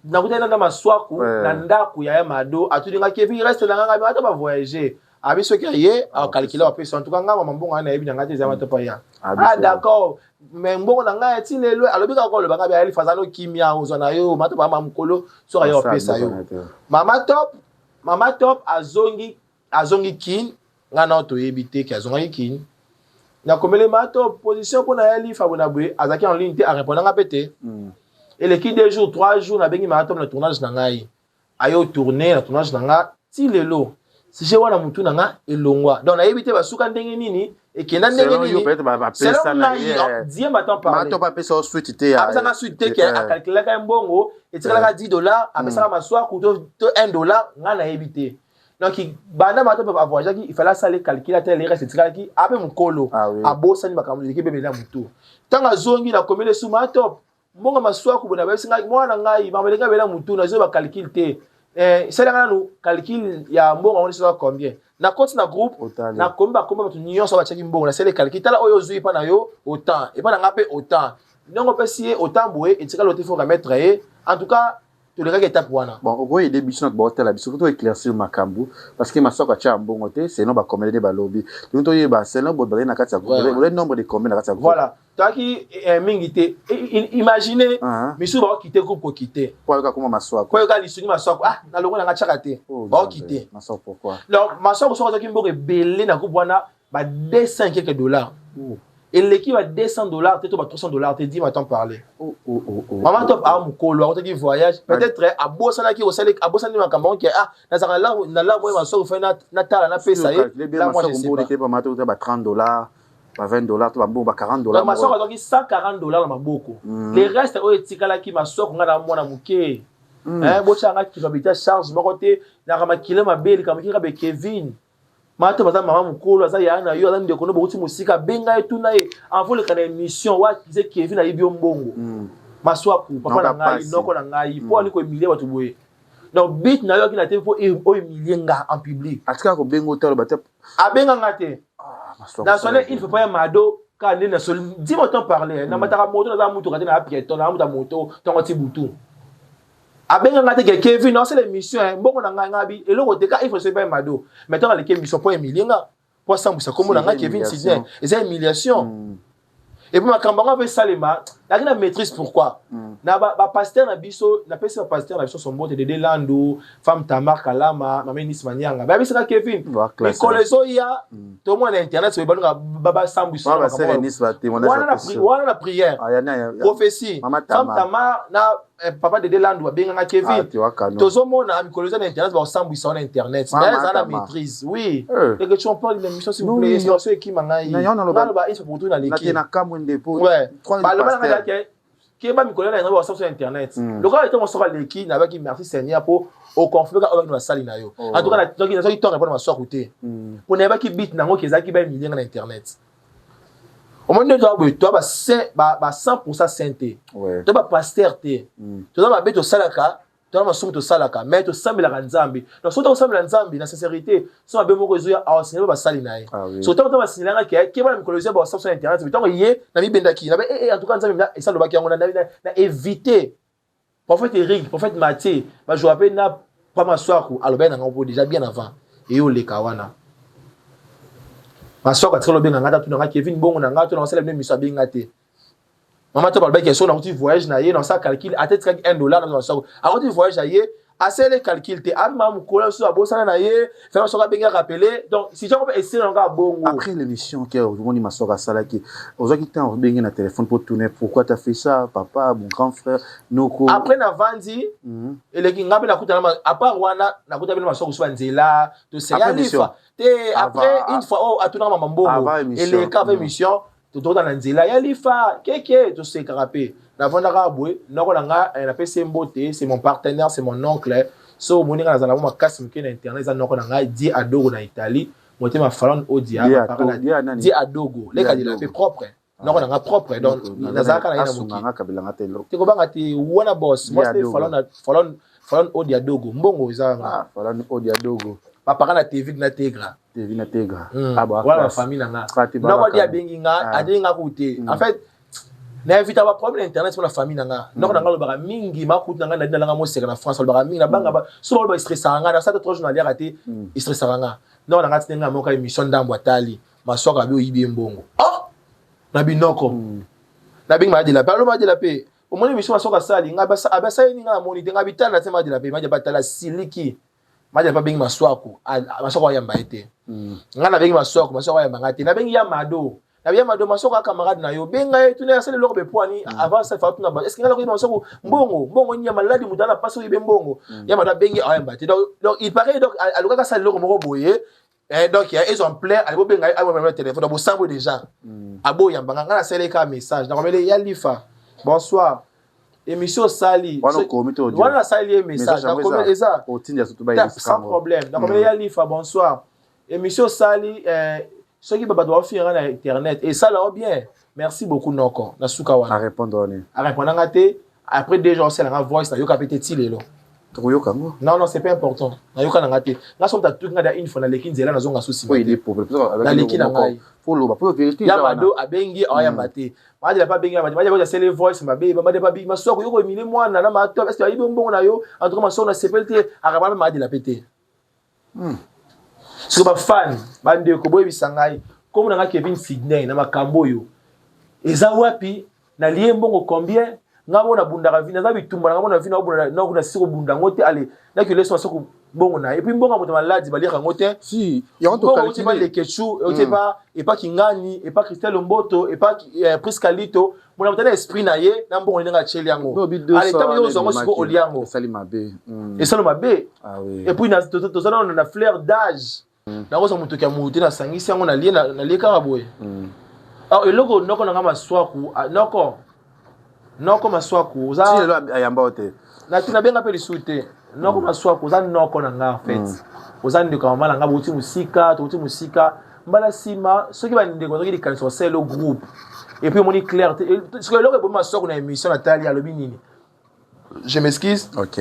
na kutana na maswaku na ndaku ya mado atudinga Kevin reste na nga ata ba voyager abiso ke ye a calculer wa pesa en tout cas nga mbongo na yebi na ngati za matopa ya d'accord mais mbongo na nga ti lelo alobika ko lobanga ba ali fazano kimia ozana yo matopa mamkolo so ya pesa yo mama top azongi kin nga na to yebite ke azongi kin na komele mato position pour na ali fa bona bwe azaki en ligne te a répondre nga pété et les qui 2 jours 3 jours na bengi mato na tournage na ngai ayo tourner na tournage na nga ti lelo si je wana mutu na nga elongwa donc na yebite basuka ndenge nini et que na ndenge nini c'est là na die matin parler mato pa pesa suite te ya ça na suite te ke a calculer ka mbongo et tika ka $10 a pesa maswa ku to $1 nga na yebite donc bana mato pa voyager il fallait ça les calculateur les reste tika ki ape mukolo abosani makamuli ke bebe na mutu tanga zongi na komele suma top mbongo maswa ku bona besinga mwana ngai mamelenga bela mutu na zo ba calcul te c'est là nous calcul il y a mbongo on sait combien na compte na groupe na komba tu nyonso so ba cheki mbongo na c'est les calcul tala oyo zui pa na yo autant et pas na ngape autant donc peut si autant boé et tika l'autre faut remettre en tout cas tu le étape wana bon au gros il des bichons ba hôtel biso to éclaircir makambu parce que masoko cha mbongo te c'est non ba commander ba lobby donc to yeba c'est non bo ba na kati ya groupe le nombre de combien na kati ya groupe voilà taki mingité imaginez misu ba quitter groupe ko quitter quoi ka comment masoko quoi ka lisuni masoko ah na longo na ngachaka te ba quitter masoko pourquoi donc masoko so ko mbongo belé na groupe wana ba 200 quelques dollars et l'équipe à $200 peut-être $300 te dit m'attends parler maman top a mukolo on te dit voyage peut-être à bosana qui au sale à bosana makambo qui ah na la moi masoko fait na tala na pesa là moi je sais pas pas mato ba $30 ba $20 to ba bon ba $40 na masoko donc $140 na maboko les restes o etikala ki masoko ngana mona muke bochanga qui va bita charge mokote na kama kilo mabeli kama kira be Kevin mato baza mama mukolo aza yana yo azandi kono bokuti musika benga etu na ye envole kana émission wa kize Kevin na yibio mbongo maswaku papa na ngai noko na ngai po ali ko emilie batu boye donc bit na yo ki na te po o emilie nga en public atika ko bengo tolo bate abenga ngate na sole il faut pas mado ka ne na sol dis-moi ton parler na mataka moto na mutu kate na piéton na mutu moto tongo ti butu abenga ngate ke Kevin non c'est l'émission mbongo na nga bi eloko te ka il faut se faire mado maintenant les émission pour emilie nga pour sambisa comme na nga Kevin Sidney et c'est humiliation et puis ma campagne veut salema la maîtrise pourquoi na ba pasteur na biso na pesa pasteur na biso son mbote de Delando femme Tamar Kalama mama Nis Manyanga ba bisa Kevin mais kolezo ya to mo na internet so ba baba sambisa ba c'est Nis ba témoignage wana na prière prophétie femme Tamar na papa de Delando ba benga Kevin tozo mo na kolezo na internet ba sambisa na internet mais ça la maîtrise oui et que tu en parles de l'émission s'il vous plaît c'est qui mangai ba il faut pour tout na l'équipe ouais qui va me connaître dans sur internet le gars était mon sur l'équipe n'avait qui merci Seigneur pour au conflit avec nous salle na yo en tout cas donc il a répondre ma soeur côté pour ne pas qui bit nango qui za qui ba million na internet au moment de toi ba 100% sainteté toi ba pasteur té toi ba beto salaka toi ma somme to salaka mais to sambela nzambi donc so to sambela nzambi na sincérité so ba bemo rezo ya enseigner ba sali na ye so to ba sinilanga ke ba mikolosia ba sur internet mais tant yé na mi bendaki na en tout cas nzambi et ça le baki yango na éviter prophète Eric prophète Matthieu ba je rappelle na pas m'asseoir aloba na ngo déjà bien avant et o le kawana m'asseoir ka trelo benga ngata tu na Kevin bongo na ngata na célèbre mission benga te maman to balba question na outil voyage na ye dans ça calcul à tête $1 dans ça à outil voyage na ye assez les calculs te amma mukola so abosana na ye faire so ka benga rappeler donc si tu peux essayer nga bongo après l'émission qui on dit masoka sala qui ozaki temps benga na téléphone pour tourner pourquoi tu as fait ça papa mon grand frère noko après na vandi et les kinga na kuta à part wana na kuta bino masoka so nzela to c'est ya lifa te après une fois oh atuna mama mbongo et les cas émission tout dans la nzela ya lifa keke to se karapé na vanda ka boué noko nga na PC Mbote c'est mon partenaire c'est mon oncle so moninga na ma casse mke na internet za noko nga di adogo na Italie moté ma falon odia di adogo les ka di la fait propre noko nga propre donc na zaka na ina muki te ko banga ti wana boss moi c'est falon odia dogo mbongo za falon odia dogo papa na TV na Tegra voilà la famille nga noko dia bengi nga adi nga kuté en fait na invite ba problème internet pour la famille nga noko nga lo ba mingi makuta nga na nga mo seka na France lo ba mingi na banga ba so lo ba stressa nga na ça trop journalier raté stressa nga noko nga tinga mo ka émission ndambo atali masoka bi oyibi mbongo na binoko na bingi ma de la parlo ma de la paix au moins émission masoka sali nga abasa ni nga moni nga bitana na tema de la paix ma de batala siliki ma de pas bingi maswako masoka ya mbaite nga na bingi maswako masoka ya mbangate na bingi ya mado na bien mado masoko camarade na yo benga tu na sele loko be poani avant ça fa tu na est-ce que ngala ko masoko mbongo nya maladi mutana paso ibe mbongo ya mado bengi ayamba te donc il paraît donc aluka ka sale loko moko boye donc il y a exemplaire ali bo benga ay mo téléphone bo sambo déjà abo yamba ngala sele ka message donc mele ya lifa bonsoir émission sali wana sali message donc comme eza sans problème donc mele ya lifa bonsoir émission sali ceux qui peuvent doivent faire na internet et ça là bien merci beaucoup noko na suka wana à répondre ngate après déjà c'est la voice na yo kapete tilelo Non, non, c'est pas important. Nayoka nangate. Nga somta tout nga da une fois na leki nzela na zonga souci. Oui, il est pauvre. Na leki na ngai. Pour le pour vérité. Yamado abengi aya mate. Ma dila pas bengi mate. Ma dila c'est les voice ma be ma dila pas ma soko yoko mile mwana na ma top. Est-ce que ayi bongo na yo en tout cas ma soko na sepelte akaba ma dila pété. C'est ba fan bande ko boy bisangai. Comme na Kevin Sydney na makambo yo. Eza wapi na lié mbongo combien? Ngamo na bunda vina za bitumba ngamo na vina obuna na kuna siko bunda ngote ale na ki leso soko bongo na et puis mbongo moto maladi bali ngote si il y a un to calculer pas les kechu et pas kingani et pas Christelle Mboto et pas Priscalito mona mutana esprit na ye na mbongo ninga cheli yango ale tabi yo zongo siko oliango salima be et salima be ah oui et puis na to ça na fleur d'âge na ko so mutu ka mutu na sangisi yango na lié karaboye ah eloko noko na ngama swaku noko maswaku za si lelo ayamba ote na tuna benga pe lisute noko maswaku za noko na nga en fait oza ndeko mama na nga bouti musika mbala sima soki ba ndeko soki likanisa c'est le groupe et puis moni clair ce que loko bon maswaku na émission Nathalie alobi nini je m'excuse OK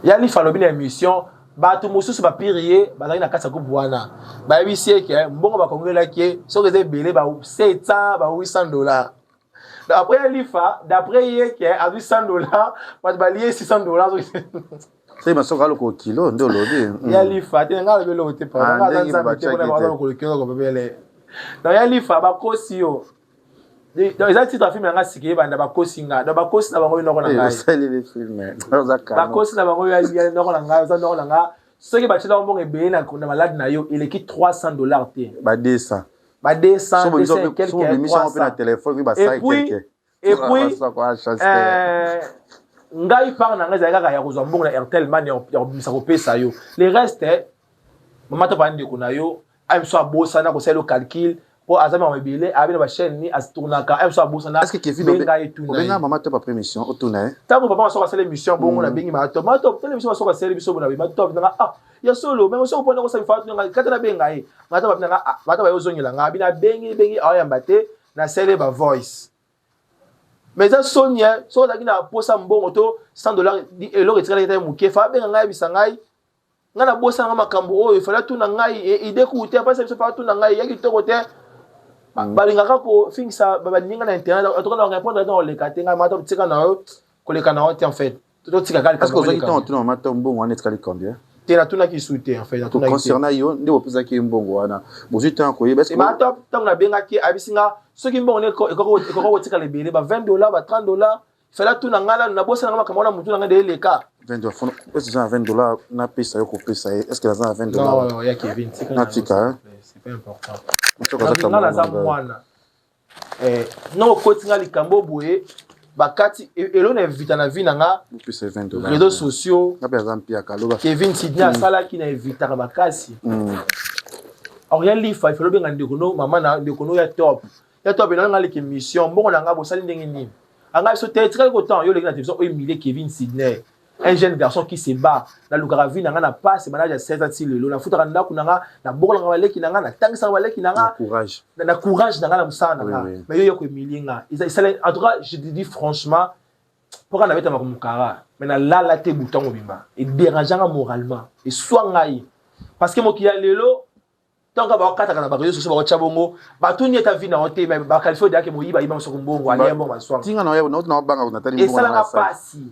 ya li falobi na émission ba to mususu ba pirier ba na kasa ko bwana ba bisie ke mbongo ba kongela ke soki ze belé ba 700 ba $800. D'après l'IFA, d'après hier qui a $800, pas de balier $600. C'est ma soeur le kilo ndo lobi. Il y a l'IFA, tu n'as pas le temps pas. On a ça pour avoir le cœur comme belle. Dans ya l'IFA ba kosio. Dans les titres film nga sikye banda ba kosinga, da ba kosi na bango noko na ngai. C'est les films. Ba kosi na bango ya noko na ngai, za noko na nga. Ce qui ba chela mbongo ebele na malade na yo, il est qui $300 te. Ba 200. Ba 200 quelques et puis ngai par na ngai zaka ya kozwa mbongo na Airtel man ya bisa ko pesa yo le reste mama to bandi ko na yo am so abosa na ko selo calcul po azama mabile abi na ba chaîne ni astourna ka am so abosa na est-ce que Kevin ngai tu na benga mama to après émission otuna tango papa so ka sele émission bongo na bengi ma to télévision so ka sele biso bona ma to na ah ya solo même so ko pona ko sa fa nga kata na benga yi mata ba na mata ba yo zonyela nga bi na bengi ayamba te na sele ba voice. Mais ça Sonia, so da kina posa mbongo to $100 et lo retira leta muke fa benga ngai bisangai ngana bosa ngama makambo oyo fala tu na ngai ide ku te pas ça fa tu na ngai yaki to kote balinga ko fixa baba ninga na internet to kana répondre dans le katé ngai mata tika na yo ko le kana en fait to tika gal parce que aujourd'hui tu na mata mbongo on est tika combien tena tuna ki souté en fait tuna concernant yo ndebo pesa ki mbongo wana bozu tan ko yeba est-ce que ma top tant na benga ki abisinga soki mbongo ne ko tika le bele ba $20 ba $30 fela tuna ngala na bosa ngama kama na mutu nga de leka $20 est-ce que $20 na pesa yo ko pesa est-ce que ça $20 non ya Kevin na tika c'est pas important ngala za mwana non ko tinga likambo boye bakati elo na invita na vie nanga pesa $20 réseaux sociaux na pesa mpia kaloba Kevin Sydney asala ki na invita ka bakasi Auriel Lifa ifelo benga ndeko no mama na ndeko no ya top elo nga leki mission bongo na nga bo sali ndenge nini anga so te très content yo leki na télévision Emile Kevin Sydney un jeune garçon qui se bat na lukara vie nanga na passe manage 16 ans lelo na futaka ndako nanga na bokola nga baleki nanga na tangisa baleki nanga courage na courage nanga na musana nanga mais yo ko Emile nga en tout cas je te dis franchement pourquoi na beta makumukara mais na la te bouton bimba et dérangeant moralement et soit ngai parce que mo ki ya lelo tant que ba kata kana ba réseaux sociaux ba chabongo ba tout ni ta vie na hote mais ba qualifier de ke mo yiba so kumbongo ali yambo maswa tinga na yo na banga na tali et ça na pasi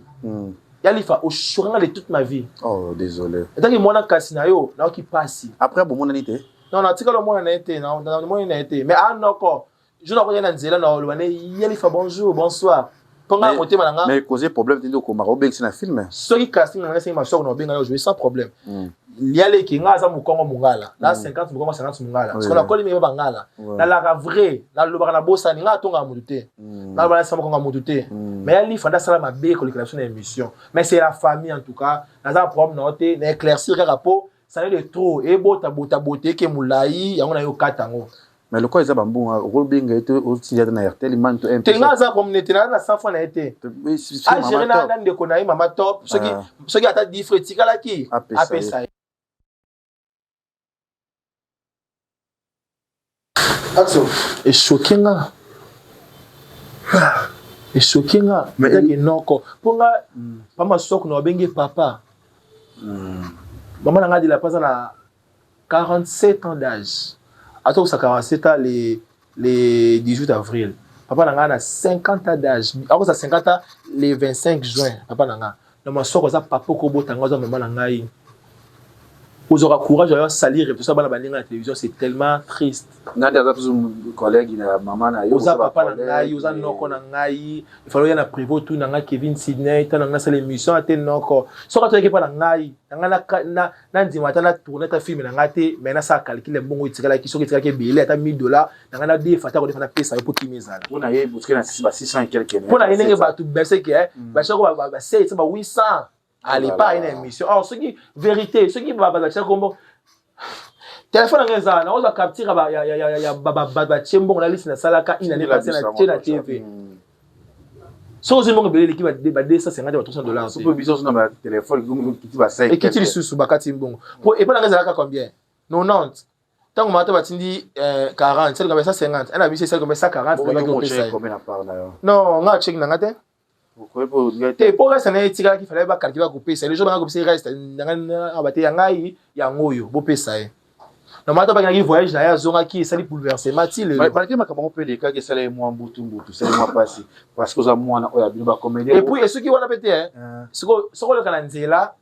Yalifa au chouranga de toute ma vie. Oh désolé. Et tant que moi na kasina yo na ki pasi. Après bon mon été. Non non tika le moi na été non dans le moi na été mais ah non quoi. Je na ko na nzela na lo Yalifa bonjour bonsoir. Ponga côté mananga. Mais causer problème tendo ko maro ben na film. Ce qui casting na c'est ma soeur na benga yo jouer sans problème. Liale ki nga za mukongo mungala. Na 50 mukongo 50 mungala. Parce qu'on a collé me bangala. Na la vrai, na lo bana bossa ni nga tonga muduté. Na bana sama konga muduté. Mais ali fanda sala mabe ko l'éclaircissement d'émission. Mais c'est la famille en tout cas. Na za problème noté, na éclaircir rapport, ça est de trop et bota beauté ke mulai yango na yo katango. Mais le quoi ils a bambou Robing était aussi na RTL man to MP. Tenga za comme n'était na 100 fois na été. Ah gérer na de konaï mama top, ce qui ata difretika la ki apesa. Axo, et choqué là. Et choqué nga, mais il y a noko. Pour nga, pas ma soeur qu'on a bengi papa. Maman n'a dit la personne a 47 ans d'âge. Attends, ça 47 ans les 18 avril. Papa n'a a 50 ans d'âge. Alors ça 50 ans les 25 juin. Papa n'a. Donc ma soeur ça papa ko botanga za maman n'a. Vous aurez courage de salir et tout ça dans la télévision, c'est tellement triste. N'a des autres collègues na maman na yo. Oza papa na ngai, oza noko na ngai. Il fallait y na prévo tout na Kevin Sydney, ta na c'est l'émission à tel noko. So ka to ke pa na ngai, na ndima ta na tourner ta film na ngate, mais na ça calculer bongo itikala ki so ki tika ke billet ata $1000, na des fata ko defana pesa yo pour kimezala. On a eu busqué na 600 et quelques. Pour na yenge ba tout berser que ba chako ba 7 ba 800. Allez pas une émission. Alors ce qui vérité, ce qui va balancer comme téléphone ngeza na oza capture ya ba chembo na liste na salaka ina ne passer na TV. So ze mongo belé qui va $250 ba $300. Super business na téléphone qui va 5. Et qui tu sous bakati mbongo. Pour et pas ngeza ka combien? 90. Tant mato batindi 40, c'est comme ça 50. Elle a vu c'est comme ça 40 on va combien na part là. Non, on a check na ngate. Te pour rester na etika qui fallait ba calculer ba couper ça les gens ba couper reste na abaté ya ngai ya ngoyo bo pesa e na mato ba ngi voyage na ya zonga qui ça li bouleversement ti le ba ke makambo pe les cas que ça les mois mbutu ça les mois passé parce que za mwana oya bino ba comédien et puis ceux qui wana pété hein soko le kana nzela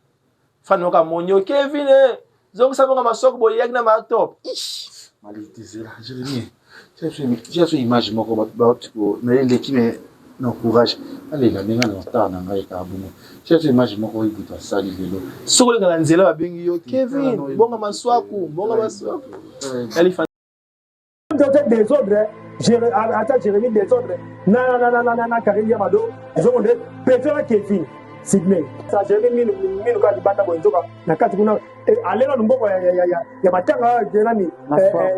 fano ka monyo Kevin zonga sa bonga masoko bo yek na ma top ish malite zela Jérémie j'ai fait image moko ba mais l'équipe non courage allez la benga na star na ngai ka bumu c'est image moko ikuta sali lelo soko le kana nzela ba bengi yo Kevin bonga maswaku ali fa des ordres attends Jérémie des ordres na Karim Yamado ils ont dit Peter Kevin Sydney ça Jérémie minu ka dibanda bonzoka na kati kuna alela mbongo ya matanga jelani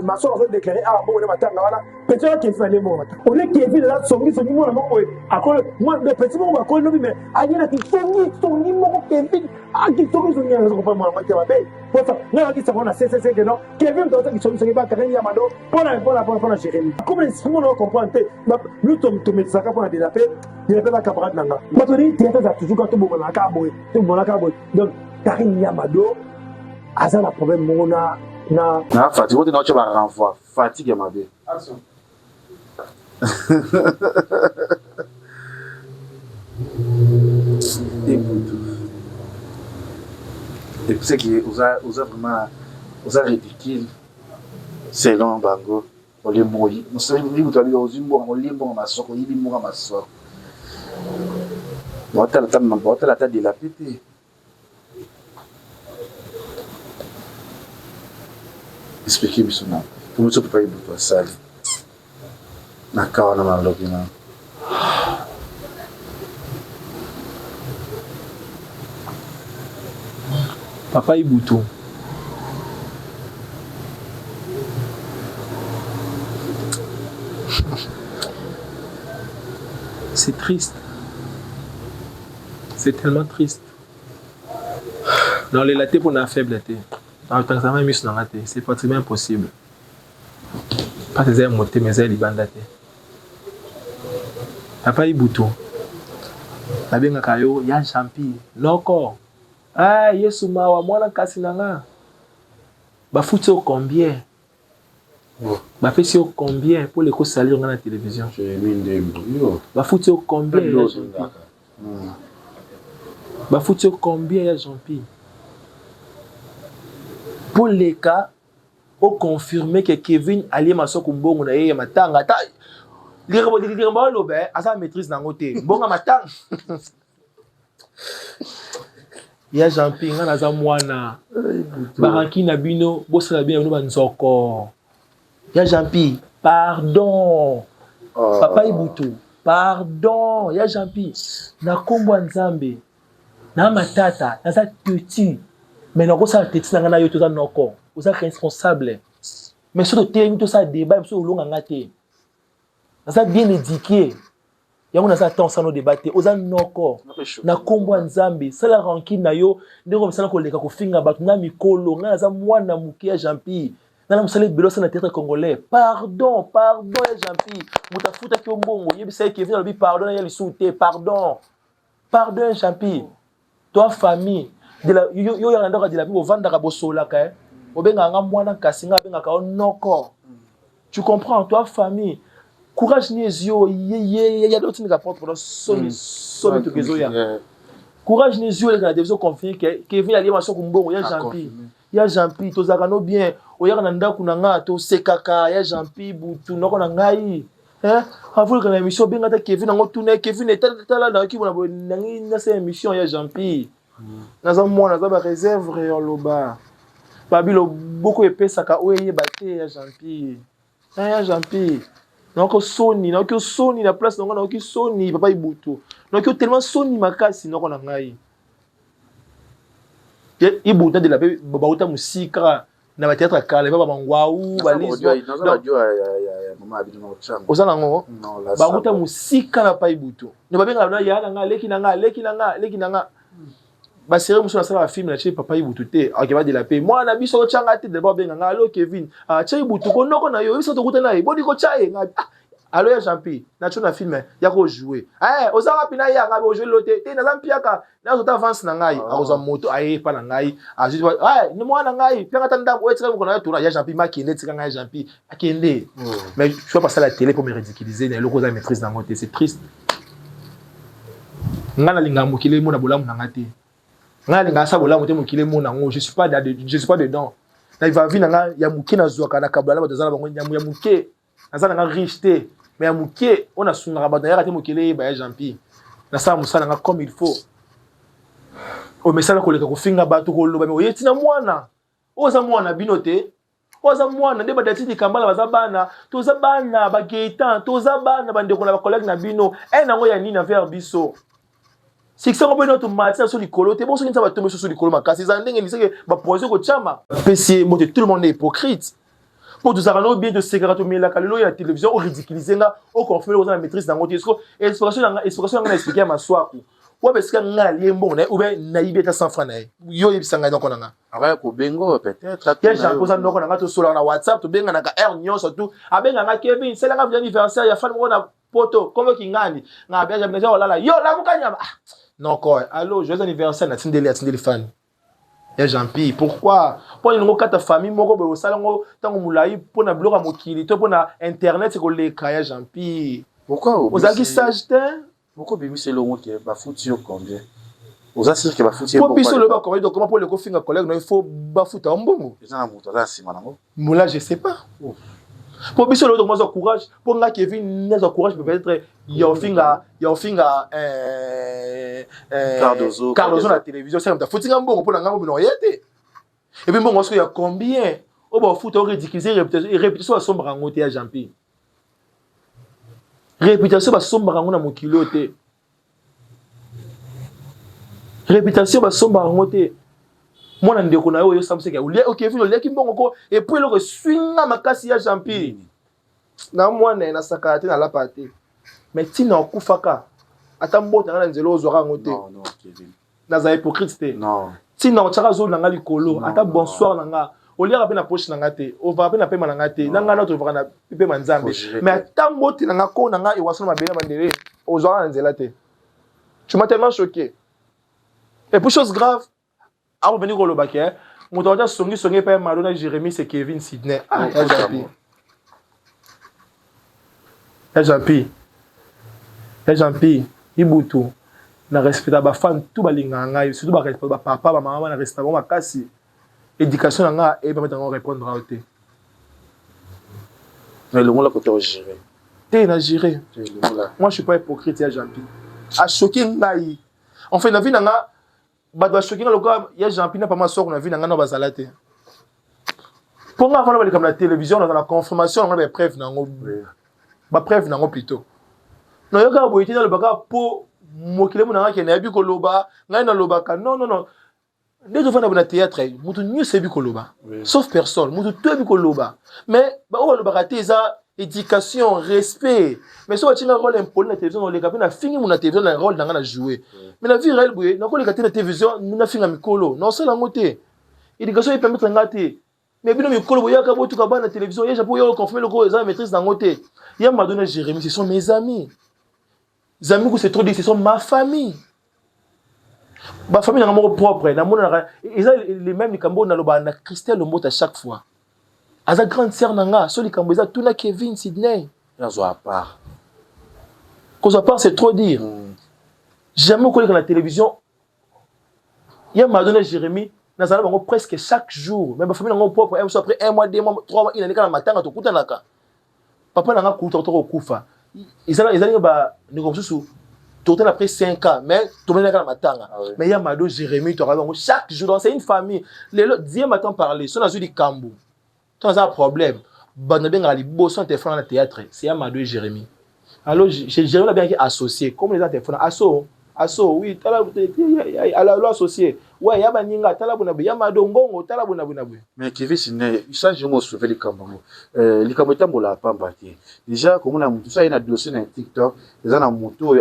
maso a déclaré ah bon matanga wana Peter Kevin ale mo on est Kevin là songi mo na moko akole moi le petit mo ba ko no bi mais ayena ki songi mo Kevin ah ki songi ko pa mo ma be pour ça na ki ça on a c'est que non Kevin doit que songi ba Karim Yamado pour la Jérémie comme les si on comprend nous to mettre ça pour la délaper ba camarade nanga matoni théâtre ça toujours quand bon na ka boy tout bon na ka boy donc Karim Yamado asa la problème mona na fatigue on tu vas renvoi fatigue ma bé action et puis c'est qui osa vraiment osa ridicule selon bango on les moyi nous savons ni vous allez aux imbo on les bon masoko il mo masoko bota la tête de la pété expliquer bisona como tu peut pas y sali na kawa na malobi na Papa Ibutu c'est triste, c'est tellement triste. Dans les latés pour la faiblesse, dans le temps c'est pratiquement impossible. Pas que j'ai monté mais j'ai libandate. Papa Ibutu, la benga kayo ya champi, noko. Ah Yesu mawa mwana kasi nanga. Ba futi au combien? Ba pesi au combien pour les causes salir dans la télévision? Ba futi au combien? Ba futi au combien ya champi? Pour les cas, on confirme que Kevin Ali Masoko Mbongo na yeye matanga ta lirabo lobe asa maîtrise na ngote bonga matanga ya Jean-Pierre ngana za mwana baranki na bino bosala bien no banzoko ya Jean-Pierre pardon papa Ibutu pardon ya Jean-Pierre na kombo nzambe na matata na za tuti mais non ça teti na ngana yo to za noko oza responsable mais surtout termine tout ça débat sur longa ngate ça bien éduqué yango na ça temps ça no débattre oza noko na kombo nzambe ça la rancune na yo ndeko msana ko leka ko finga batu na mikolo ngana za mwana mukia Jean-Pierre nana musala belo sana théâtre congolais pardon ya Jean-Pierre mutafuta ki ombongo yebisa Kevin alobi pardon ya lisute pardon Jean-Pierre toi famille de la yo ya ndaka de la vie vanda ka bosola ka obenga nga mwana kasinga benga ka onoko tu comprends toi famille courage nezio ya d'autres ni rapporte pour somi to kezoya courage nezio les gars devons confier que Kevin ali ma soko mbongo ya Jean-Pierre tozaka no bien oyaka na ndako na nga to sekaka ya Jean-Pierre butu noko na ngai avant que la émission benga ta Kevin ngo tuna Kevin etala na ki bona nangi na cette émission ya Jean-Pierre naza mwana naza ba réserve loba babilo beaucoup epesaka oye baté ya Jean-Pierre ya Jean-Pierre noko soni na place noko na ki soni papa ibutu noko tellement soni makasi noko na ngai ibutu de la bauta musika na ba théâtre kala ba mangwaou balizo ozana ngo bauta musika na pa ibutu ne babenga na ya na nga leki na nga ba série muso na sala film na chez papa ibutu te akeba de la paix moi na biso changa te de ba benga nga allo Kevin chez ibutu ko noko na yo biso to kuta na ye bodi ko chae nga allo ya Jean-Pierre na chona film ya ko jouer ozawa pina ya nga bo jouer loté te na zampiaka na zo ta avance na ngai akoza moto pa na ngai ajuti ni mwana ngai pia tanda o etika ko na tour ya Jean-Pierre makende tika ngai Jean-Pierre akende mais je vais passer à la télé pour me ridiculiser na loko za maîtrise na ngote c'est triste ngana linga mokile mo na bolamu na ngate ngana linga sa bolamu te mokile mo na ngo je suis pas dedans na va vina nga ya mukina zuaka na kabla ba tozala bango ya muke azana nga riche te mais ya muke on a sunga ba daya te mokile ba ya Jean-Pierre na sa musala nga comme il faut o mesala ko leka ko finga bato ko loba me oyeti na mwana oza mwana binote oza mwana nde badati di kambala bazabana toza bana ba Gaëtan toza bana bandeko na ba collègue na bino nango ya nini vers biso sikisa ko bino to matia so likolo te bonso kinza batombe so likolo makasi za ndenge ni seke ba projet ko chama pesi mo tout le monde est hypocrite pour tout ça on bien de sécurité mais la kalelo ya télévision o ridiculiser nga o confirmer la maîtrise dans ngote explication nga expliquer ma soir ou parce que nga liembo na ou bien na ibeta 100 francs na yo yebisanga donc na aba ko bengo peut-être ya j'en pose ndoko na to solo na WhatsApp to benga na ka air nyon surtout abenga nga Kevin c'est la anniversaire ya fan mo na poto comme kingani nga bia jamna jo lala yo la mukanyama non quoi allo joyeux anniversaire na tindeli fan ya Jean-Pierre pourquoi pour une ngokata famille moko be osalango tango mulai pona bloka mokili to pona internet ko le kaya Jean-Pierre pourquoi ozaki sage te pourquoi bimi c'est longo ke ba futi yo combien oza sir ke ba futi pour biso le ba comment donc comment pour le ko finga collègue no il faut ba futa mbongo eza na moto za sima nango moula je sais pas pour biso le donc moi courage pour nga Kevin n'a courage peut-être yo finga Cardozo na télévision c'est comme ta futinga mbongo pour nga mbongo yete et puis mbongo il y a combien o ba futa o ridiculiser réputation à sombre ngote ya Jean-Pierre réputation ba sombre ngo na mokilo te réputation ba sombre ngo te mona ndeko na yo samseka o Kevin o leki mbongo ko et puis le swinga makasi ya Jean-Pierre na mwana na sakate na la pate mais tina okufaka ata mbota na nzelo ozwaka ngo te non Kevin na za hypocrite te non tina otaka zo na ngali kolo ata bonsoir na nga oliaka pe na poche na nga te ova pe na pema na nga te na nga na tovaka na pe manzambe mais ata mboti na nga ko na nga e wasona mabele mandele ozwaka na nzela te tu m'as tellement choqué et pour chose grave a revenir ko lobake moto ata songi pa Madonna Jérémy c'est Kevin Sidney Jean-Pierre ibutu na respecta ba fan tout balinga ngai surtout ba respecta ba papa ba maman na respecta ba makasi éducation na nga et permettre de répondre à ôter mais le mot là côté gérer t'es na gérer moi je suis pas hypocrite ya Jean-Pierre a choqué ngai en fait na vie na nga ba doit choquer le gars ya Jean-Pierre na pas ma soeur na vie na nga na bazala te pour nga avant comme la télévision dans la confirmation on a des preuves na ngo ba preuve na ngo plutôt non yoka boyiti na lobaka po mokile mo na nga ke na yabi ko loba ngai na lobaka non dès que vous avez théâtre mutu mieux c'est bi ko loba sauf personne mutu tout bi ko loba mais ba o lobaka te za éducation respect mais so tinga rôle important na télévision on le kapena na fingi mon télévision na rôle na jouer mais la vie réelle boye na ko le kapena télévision na finga mikolo non c'est la ngote éducation il permet ngate mais bino mikolo boyaka bo tuka bana télévision ya japo yo confirmer le ko za maîtrise dans côté ya Madonna Jérémie ce sont mes amis. Les amis que c'est trop dit ce sont ma famille. Ma famille n'a pas propre na mona ils ont les mêmes likambo na loba na Christelle Lombo à chaque fois. Aza grande sœur nanga so likambo za tuna Kevin Sydney Yazo à part. Cause à part c'est trop dire. Jamais collé dans la télévision. Il y a Madonna Jérémie, nous allons presque chaque jour. Même ma famille n'a pas propre. Après 1 mois, 2 mois, 3 mois, il y a des matin à tout couper naka. Papa n'a pas coupé au kufa. Ils allaient nous comme ça tout après 5 ans, mais tout le monde a matin. Mais il y a Madonna Jérémie, tu auras chaque jour. C'est une famille. Les 10 matin parler. Si on a eu du Cambou, tu as un problème. Bon, on a des beaux sons téléphone dans le théâtre. C'est Madonna Jérémie. Alors, Jérémie a bien associé. Comme les téléphones, asso, oui, alors associé. Ouais, yaba ninga talabuna bi yama dongongo talabuna bunabu. Mais Kevin Sydney, ça je me souviens les campagnes. Les campagnes la pamba. Déjà comme on a tout ça il y a dossier sur TikTok, les gens ont moto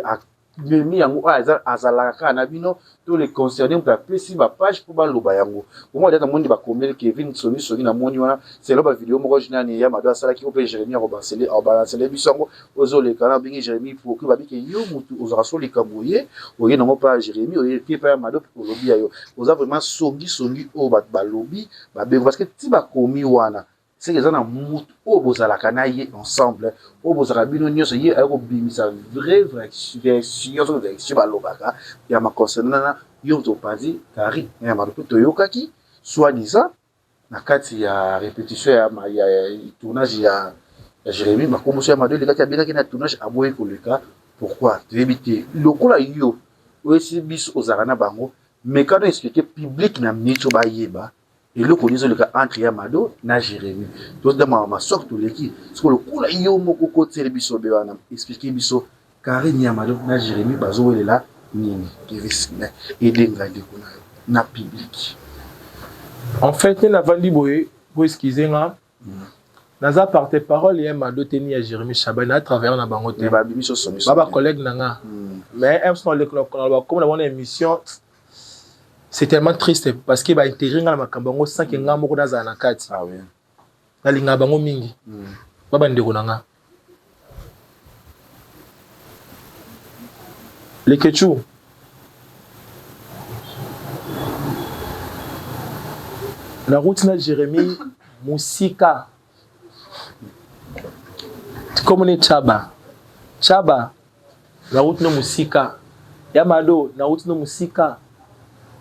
memi yango azalaka na bino tous les concernés pour appeler si ma page pour baloba yango. Pour moi data monde ba commer Kevin Soni na moni wana, c'est là ba vidéo mo original ya Madonna sala ki opé Jérémie a balancer bisango ozole kana bingi Jérémie pour que ba bi ke yo mutu ozara so les kamboye, oye nango pa Jérémie, oye pi pa Madonna pour lobby yo. Oza vraiment songi o ba lobby ba be parce que ti ba komi wana c'est que ça na mutu o bozala kana ye ensemble o bozala bino nyoso ye ako bimisa vrai version balobaka ya ma concernant yo to pazi kari ya marupu toyokaki soit disant na kati ya répétition ya tournage ya Jérémie makomoso ya Madonna kati ya beka na tournage aboye koleka pourquoi tu éviter lokola yo aussi bis ozarana bango mais quand on expliquer public na micho ba yeba et le connaissons le cas entre Yamado na Jérémie tous dans ma sorte l'équipe parce que le coup là yo moko côté biso be wana expliquer biso Karine Yamado na Jérémie bazo ele là nini Kevin et dengade kuna na public En fait na vandi boye pour excuser nga naza porte parole Yamado teni ya Jérémie Chabana à travers na bango te ba biso somi baba collègue nanga mais on le comme on a une émission. C'est tellement triste parce que va intégrer dans ma kambango sans que nga moko na zana kati. Ah oui. Na linga bango mingi. Baba ndeko nanga. Les Ketchou. La route na Jérémie Musika. Comme on est Chaba. Chaba. La route na Musika. Yamado, la route na Musika.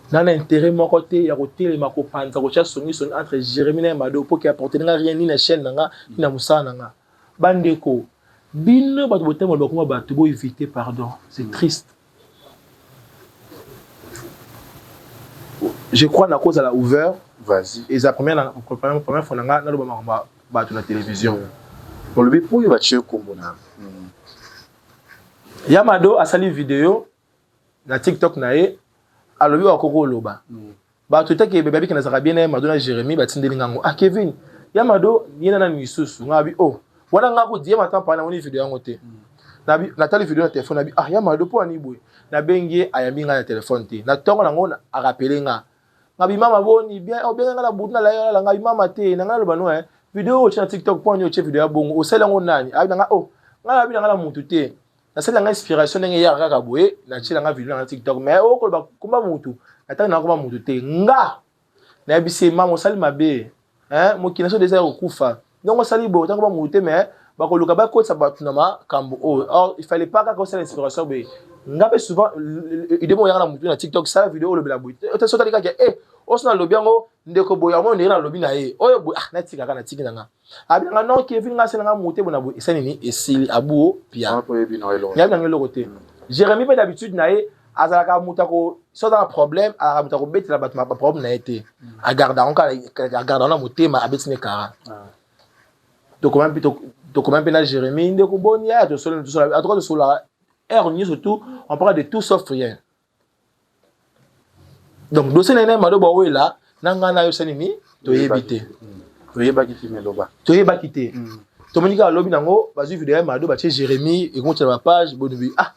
Dans l'intérêt mon côté il y a côté les makopanza ko songi entre Jérémie et Mado pour qu'il apporte rien ni na chaîne nanga ni na musa nanga bandeko bino bato botembo ba kuma bato bo éviter pardon c'est triste. Je crois na cause à la ouvert vas-y et la première fois nanga na lo ba bato na télévision pour le pour il va tuer combo na Yamado a sali vidéo na TikTok nae alobi wa koko loba ba tout ke bébé ki na zaka bien Madonna Jérémie ba tindeli ngango ah Kevin Yamado yena na misusu ngabi oh wana ngako die matin pa na moni vidéo yango te nabi natali vidéo na téléphone nabi ah Yamado po ani boy na bengi ayambi nga na téléphone te na tongo nango a rappeler nga ngabi mama boni bien o benga na budna la ngabi mama te na ngalo bano vidéo sur TikTok po ni o che vidéo ya bongo o sela ngo nani abi nga oh nga bi nga la mutu te na c'est l'inspiration ndenge ya kaka boye na tshela nga vidéo na TikTok mais o ko ba kumba mutu ata na ko ba mutu te nga na bisi mama sali mabe mo kina so déjà okufa donc sali bo ta ko ba mutu te mais ba ko luka ba ko sa batu na ma kambo or il fallait pas que ça l'inspiration be nga be souvent il demo ya na mutu na TikTok ça vidéo le bela boye ta so ta lika osna lobiango ndeko boya mo ndira lobi na ye oyo boy na tika kana tiki nga abi nga non Kevin nga sena nga muté bona boy esani ni esili abuo pia ya nga ngelo côté Jérémie pas d'habitude na ye azalaka mutako so dans un problème a mutako beti la batma problème na été a garda na mutema abetine kara donc comment na Jérémie ndeko boni ya to solo à droite de sola air ni surtout on parle de tout sauf rien. Donc dossier na Mado ba wela nanga na yo sanini to yebite to yebaki ti meloba to yebaki te to monika lobi nango bazu vidéo Mado ba che Jérémie et contre la page bonubi ah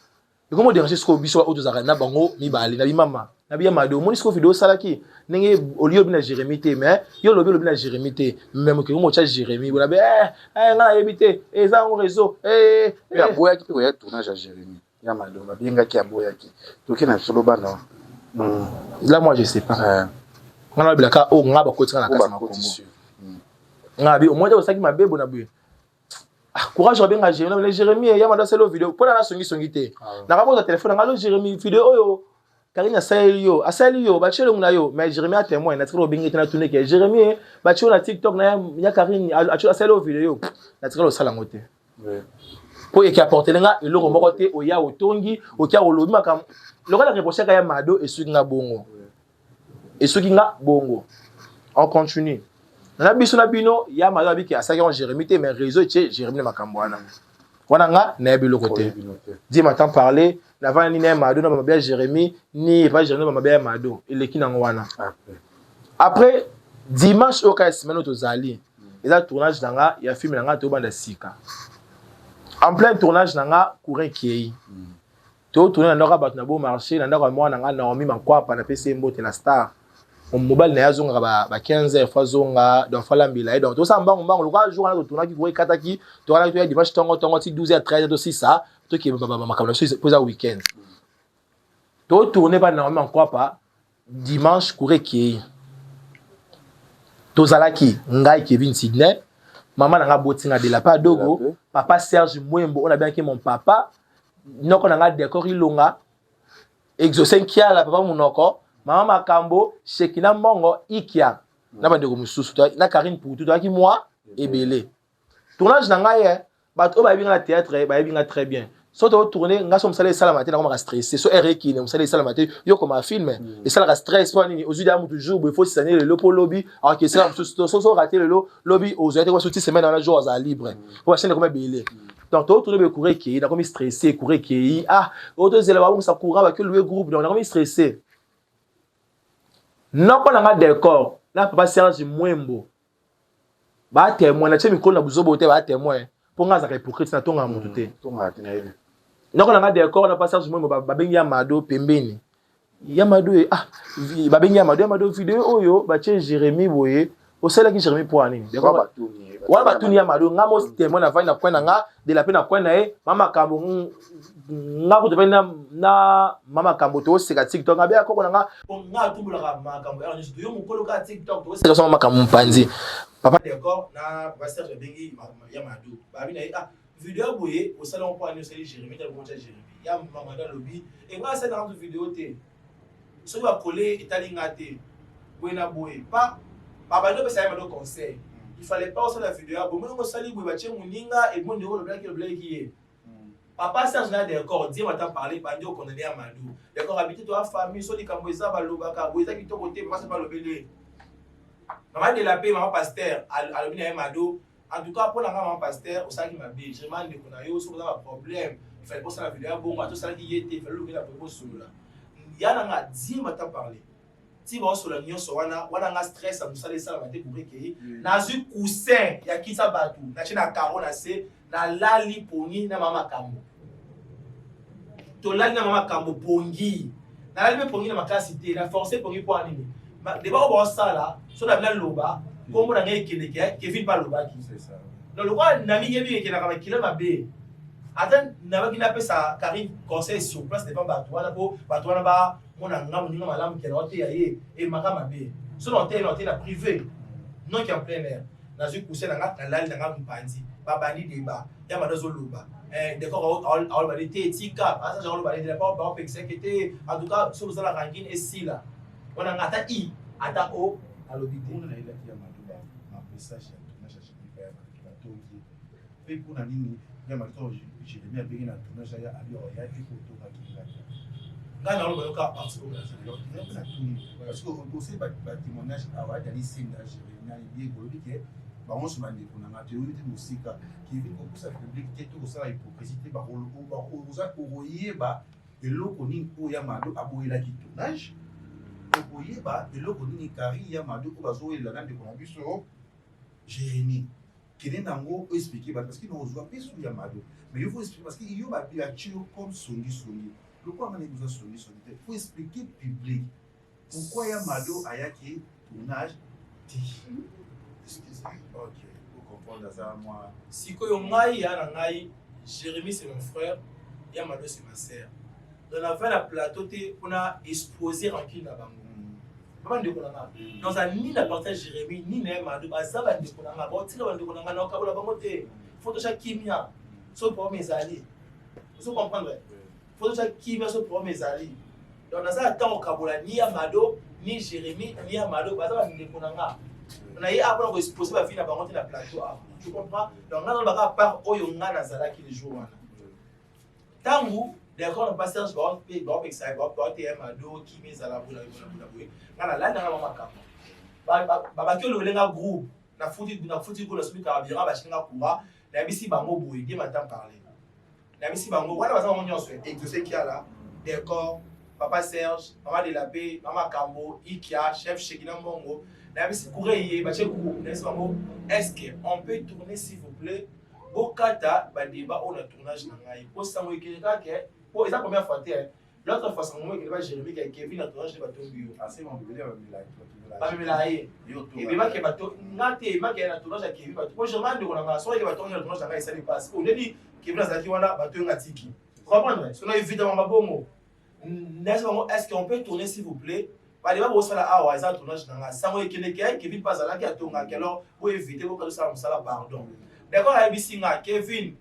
et comment déranger ce ko biso auto zakana bango mi bali na bi mama na bien Mado moni siko vidéo salaki ndenge olio bina Jérémy te mais yo lobi na Jérémy te même que mo cha Jérémy bona be nga yebite eza en réseau ya boya ki ko ya tournage à Jérémy ya Mado ba bien nga ki aboya ki to ki na solo bana là moi je sais pas nga ba ka o nga ba ko tsana ka makombo nga bi au moins ça qui m'a bebo na bu courage bien Jérémy ya Mado c'est le vidéo pour la songi te na ka posa téléphone nga lo Jérémy vidéo oyo Karina Saelio, Asalio, Bachelo na yo, mais Jérémy a témoin, na tro bingi na tourner que Jérémy, Bachelo na TikTok na ya Karine, Asalio vidéo, na tro sala ngote. Pour y apporter nga et le remokote o ya otongi, o kia o lobi makam. Le roi la reprocher ka ya Mado et ceux qui nga bongo. Et ceux qui nga bongo. On continue. Na biso na bino, ya Mado abi ki asaki on Jérémy te mais réseau tché Jérémy na makambwana. Wana nga na bi le côté. Dis m'entend parler. N'avant ni Mado, na bien Jérémy, ni pas Jérémy, na bien Mado. Il est qui dans wana. Après, dimanche, au cas semaine au Zali, il y a tournage dans la, il y a film dans la, tout bande sika. En plein tournage dans la, courant qui est. Tout tourner dans la rabat na beau marché, dans la moi dans la Naomi Mankwa, par la PC Mbote la star. On mobile na yazonga ba 15 fois zonga dans falambila et donc tout ça en bas on le jour on tourner qui voit kataki, tu vois là dimanche tongo 12 à 13 aussi ça. Toi qui est posé au week-end. Toi tourner pas normalement quoi pas dimanche courir qui tozalaki ngai Kevin Sydney maman nanga botinga de la pas dogo papa Serge Mwembo on a bien que mon papa noko nanga décor ilonga exaucé kia la papa monoko maman Makambo Shekina Mongo ikia na ba de mususu na Karine pour tout qui moi et belé tournage nanga ye ba to ba bien la théâtre ba bien très bien. Soit tourner, nga som salé sala matin, nga stressé. So RQ, on salé sala matin, yo comme un film. Et ça la stress pas ni aux yeux d'amour toujours, il faut s'année le lopo lobby, alors que ça so rater le lobby aux yeux de quoi sortir semaine dans la jour à libre. Pour acheter comme belé. Donc toi tourner be courir qui, n'a comme stressé, courir qui autres élèves on ça courra avec le groupe, donc on a comme stressé. Non pas nga décor, là papa Serge Mwembo. Ba témoin, na tché micro na buzobo te ba témoin. Pour nga za hypocrite na tonga mutu te. Tonga tena. Non on a d'accord na passage moi ba bengi ya Mado pembeni. Ya Mado ba bengi ya Mado vidéo oyo ba tché Jérémy boye, o sala ki Jérémy pour ani. D'accord ba tuni. Wa ba tuni ya Mado nga mo témoin na va na kwena nga de la pena kwena mama kambo nga ko te na mama kambo to seka TikTok nga be akoko nga nga tumbula ka makambo ya njitu yo mukolo ka TikTok to seka so mama kambo mpanzi. Papa d'accord na ba Serge bengi ya Mado. Ba bina vidéo boye au salon pour aller salir Jérémy dans le Jérémy ya maman dans lobby et moi c'est dans vidéo té so va coller italinga té boyna boye pas baba no pesa Mado conseil il fallait pas sur la vidéo bon moi sali boye ba tché muninga et bon ndeko le black qui est papa Serge na d'accord dire m'entend parler bandi au condamné à Mado d'accord habiter toi famille so li kamboza ba lobaka boyza ki to côté moi c'est pas lobelé maman de la paix maman pasteur à lobby na Mado. En tout cas, pour la maman pasteur, au sein qui m'a dit, je demande qu'on a eu un problème. Il fallait pas ça la vidéo, bon, tout ça qui était, il fallait ouvrir la propose sur là. Il y a un dit, m'a parlé. Si vous sur la nion, sur un stress, vous savez ça, vous avez compris que dans un coussin, il y a qui ça batou, dans un carreau, dans la li poni, dans maman kambo. To la na maman kambo pongi. Dans la li pongi dans ma classe, il a forcé pongi pour animer. Débat au bon ça là, sur la blanche loba. Comme on a gagné Kevin pas le baki. C'est ça. Donc le roi n'a mis qui n'a pas qu'il m'a bé. Attends, n'a pas qu'il appelle ça Karine conseil sur place n'est pas batouana pour batouana ba on a ngam ninga malam qui a noté et maka bé. Ce noté la privé. Non qui en plein air. Dans une couche na la na mpandi. Ba bandi débat. Ya madazo loba. D'accord all ba été tika. Ça genre ba de pas ba exécuter. En tout cas sur la ranking et si là. On a ngata i ata o à l'obité. Message na chercher faire qui va tourner fait pour na nini ya mato Jérémy a bien na tournage ya ali ya iko to ka kinga ngana lo ka parti au Brésil na tourner parce que aussi ba témoignage awa dali sinda Jérémy na bien golobi ke ba on se mande kuna na théorie de musique qui vient pour ça public te to ça hypocrisie ba oza koyeba eloko nini o ya Mado aboyela ki tournage koyeba eloko nini kari ya Mado ko bazoyela na de ko biso Jérémy, qui est dans le expliquer parce qu'il nous voit plus sur Mado. Mais il faut expliquer parce qu'il y a des choses comme Songi. Le quoi on a besoin de Songi. Il faut expliquer public. Pourquoi il y a Mado Ayaki tournage dit? Excusez. Ok, pour comprendre ça, moi. Si Koyongai, Jérémy c'est mon frère, Yamado c'est ma sœur. Dans la fin, la plateau, on a exposé Rankine à Bango. Maman de Konanga. Dans un ni la partage Jérémy, ni Yamado, Bazaba de Konanga, Botila de Konanga, non, Kabola Bangote. Faut déjà Kimia, sauf pour mes alliés. Vous comprenez? Faut déjà Kimia, sauf pour mes alliés. Donc, dans un temps, Kabola, ni Yamado, ni Jérémy, ni Yamado, Bazaba de Konanga. On a eu à exposer ma fille à Bangote la plateau. Tu comprends? Donc, on a part Oyonga Nazala qui les joue. Tangu, d'accord, on passe Serge Baron, Baron Pexai, Baron Mado, qui met à la boule, là, là, Babakio le lenga groupe, na foutu ko la sumi karabira ba chinga kuba, na bisi bango boye, bien matin parler. Na bisi bango, voilà ba on nyonso, exaucé qui a là, d'accord, papa Serge, maman de la paix, maman Kambo, Ikia, chef Shekina Mongo, na bisi courrier, ba chekou, na bisi bango, est-ce qu'on peut tourner s'il vous plaît? Bokata, ba débat on a tournage na ngai. Pour ça moi qui pour la première fois l'autre fois c'est moi qui va Jérémy qui Kevin na tournage de bateau bio. Ah c'est mon bébé Ba melaye. Et bien ma ke bateau ngate ma ke na tournage à Kevin bateau. Moi je demande qu'on a soit que bateau na tournage na ngai ça ne passe. On dit Kevin na qui wana bateau ngatiki. Comprendre? Sinon évidemment ba bongo. Est-ce qu'on peut tourner s'il vous plaît? Ba débat bo sala awa ça tournage na ngai. Ça moi Kevin passe là qui a tourné alors pour éviter pour que ça sala pardon. D'accord, Kevin.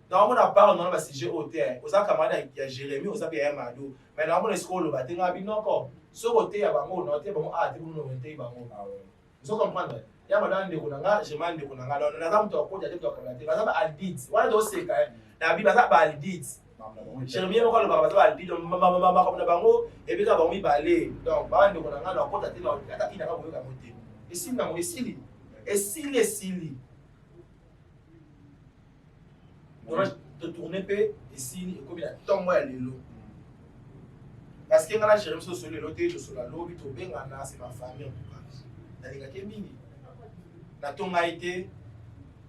Dans mon appart, on a un sujet au terre. Aux camarades, il y a Jérémy, aux amis, il y a Madou. Mais dans mon école, il y a un encore. Ce côté, il y a un mot, il y a un mot, il y a un mot. Vous comprenez? Il y a un mot, il y a un mot, il y a un mot. Il y a un mot, il y a un mot. Il y a un Aldit. Voilà, donc c'est quand même. La Bible, ça va Aldit. Jérémy, on va le voir, Aldit. Donc, maman, comme le bango, et puis, on va balai. Donc, on va le voir, on va le voir, on va le voir. Et si, non, et si, et si, et si. De tourner et si comme il a tant moi les lots parce que quand Jérémy sur le lot sur la lobby to bengana c'est ma famille en tout cas na linga ke mingi na tonga été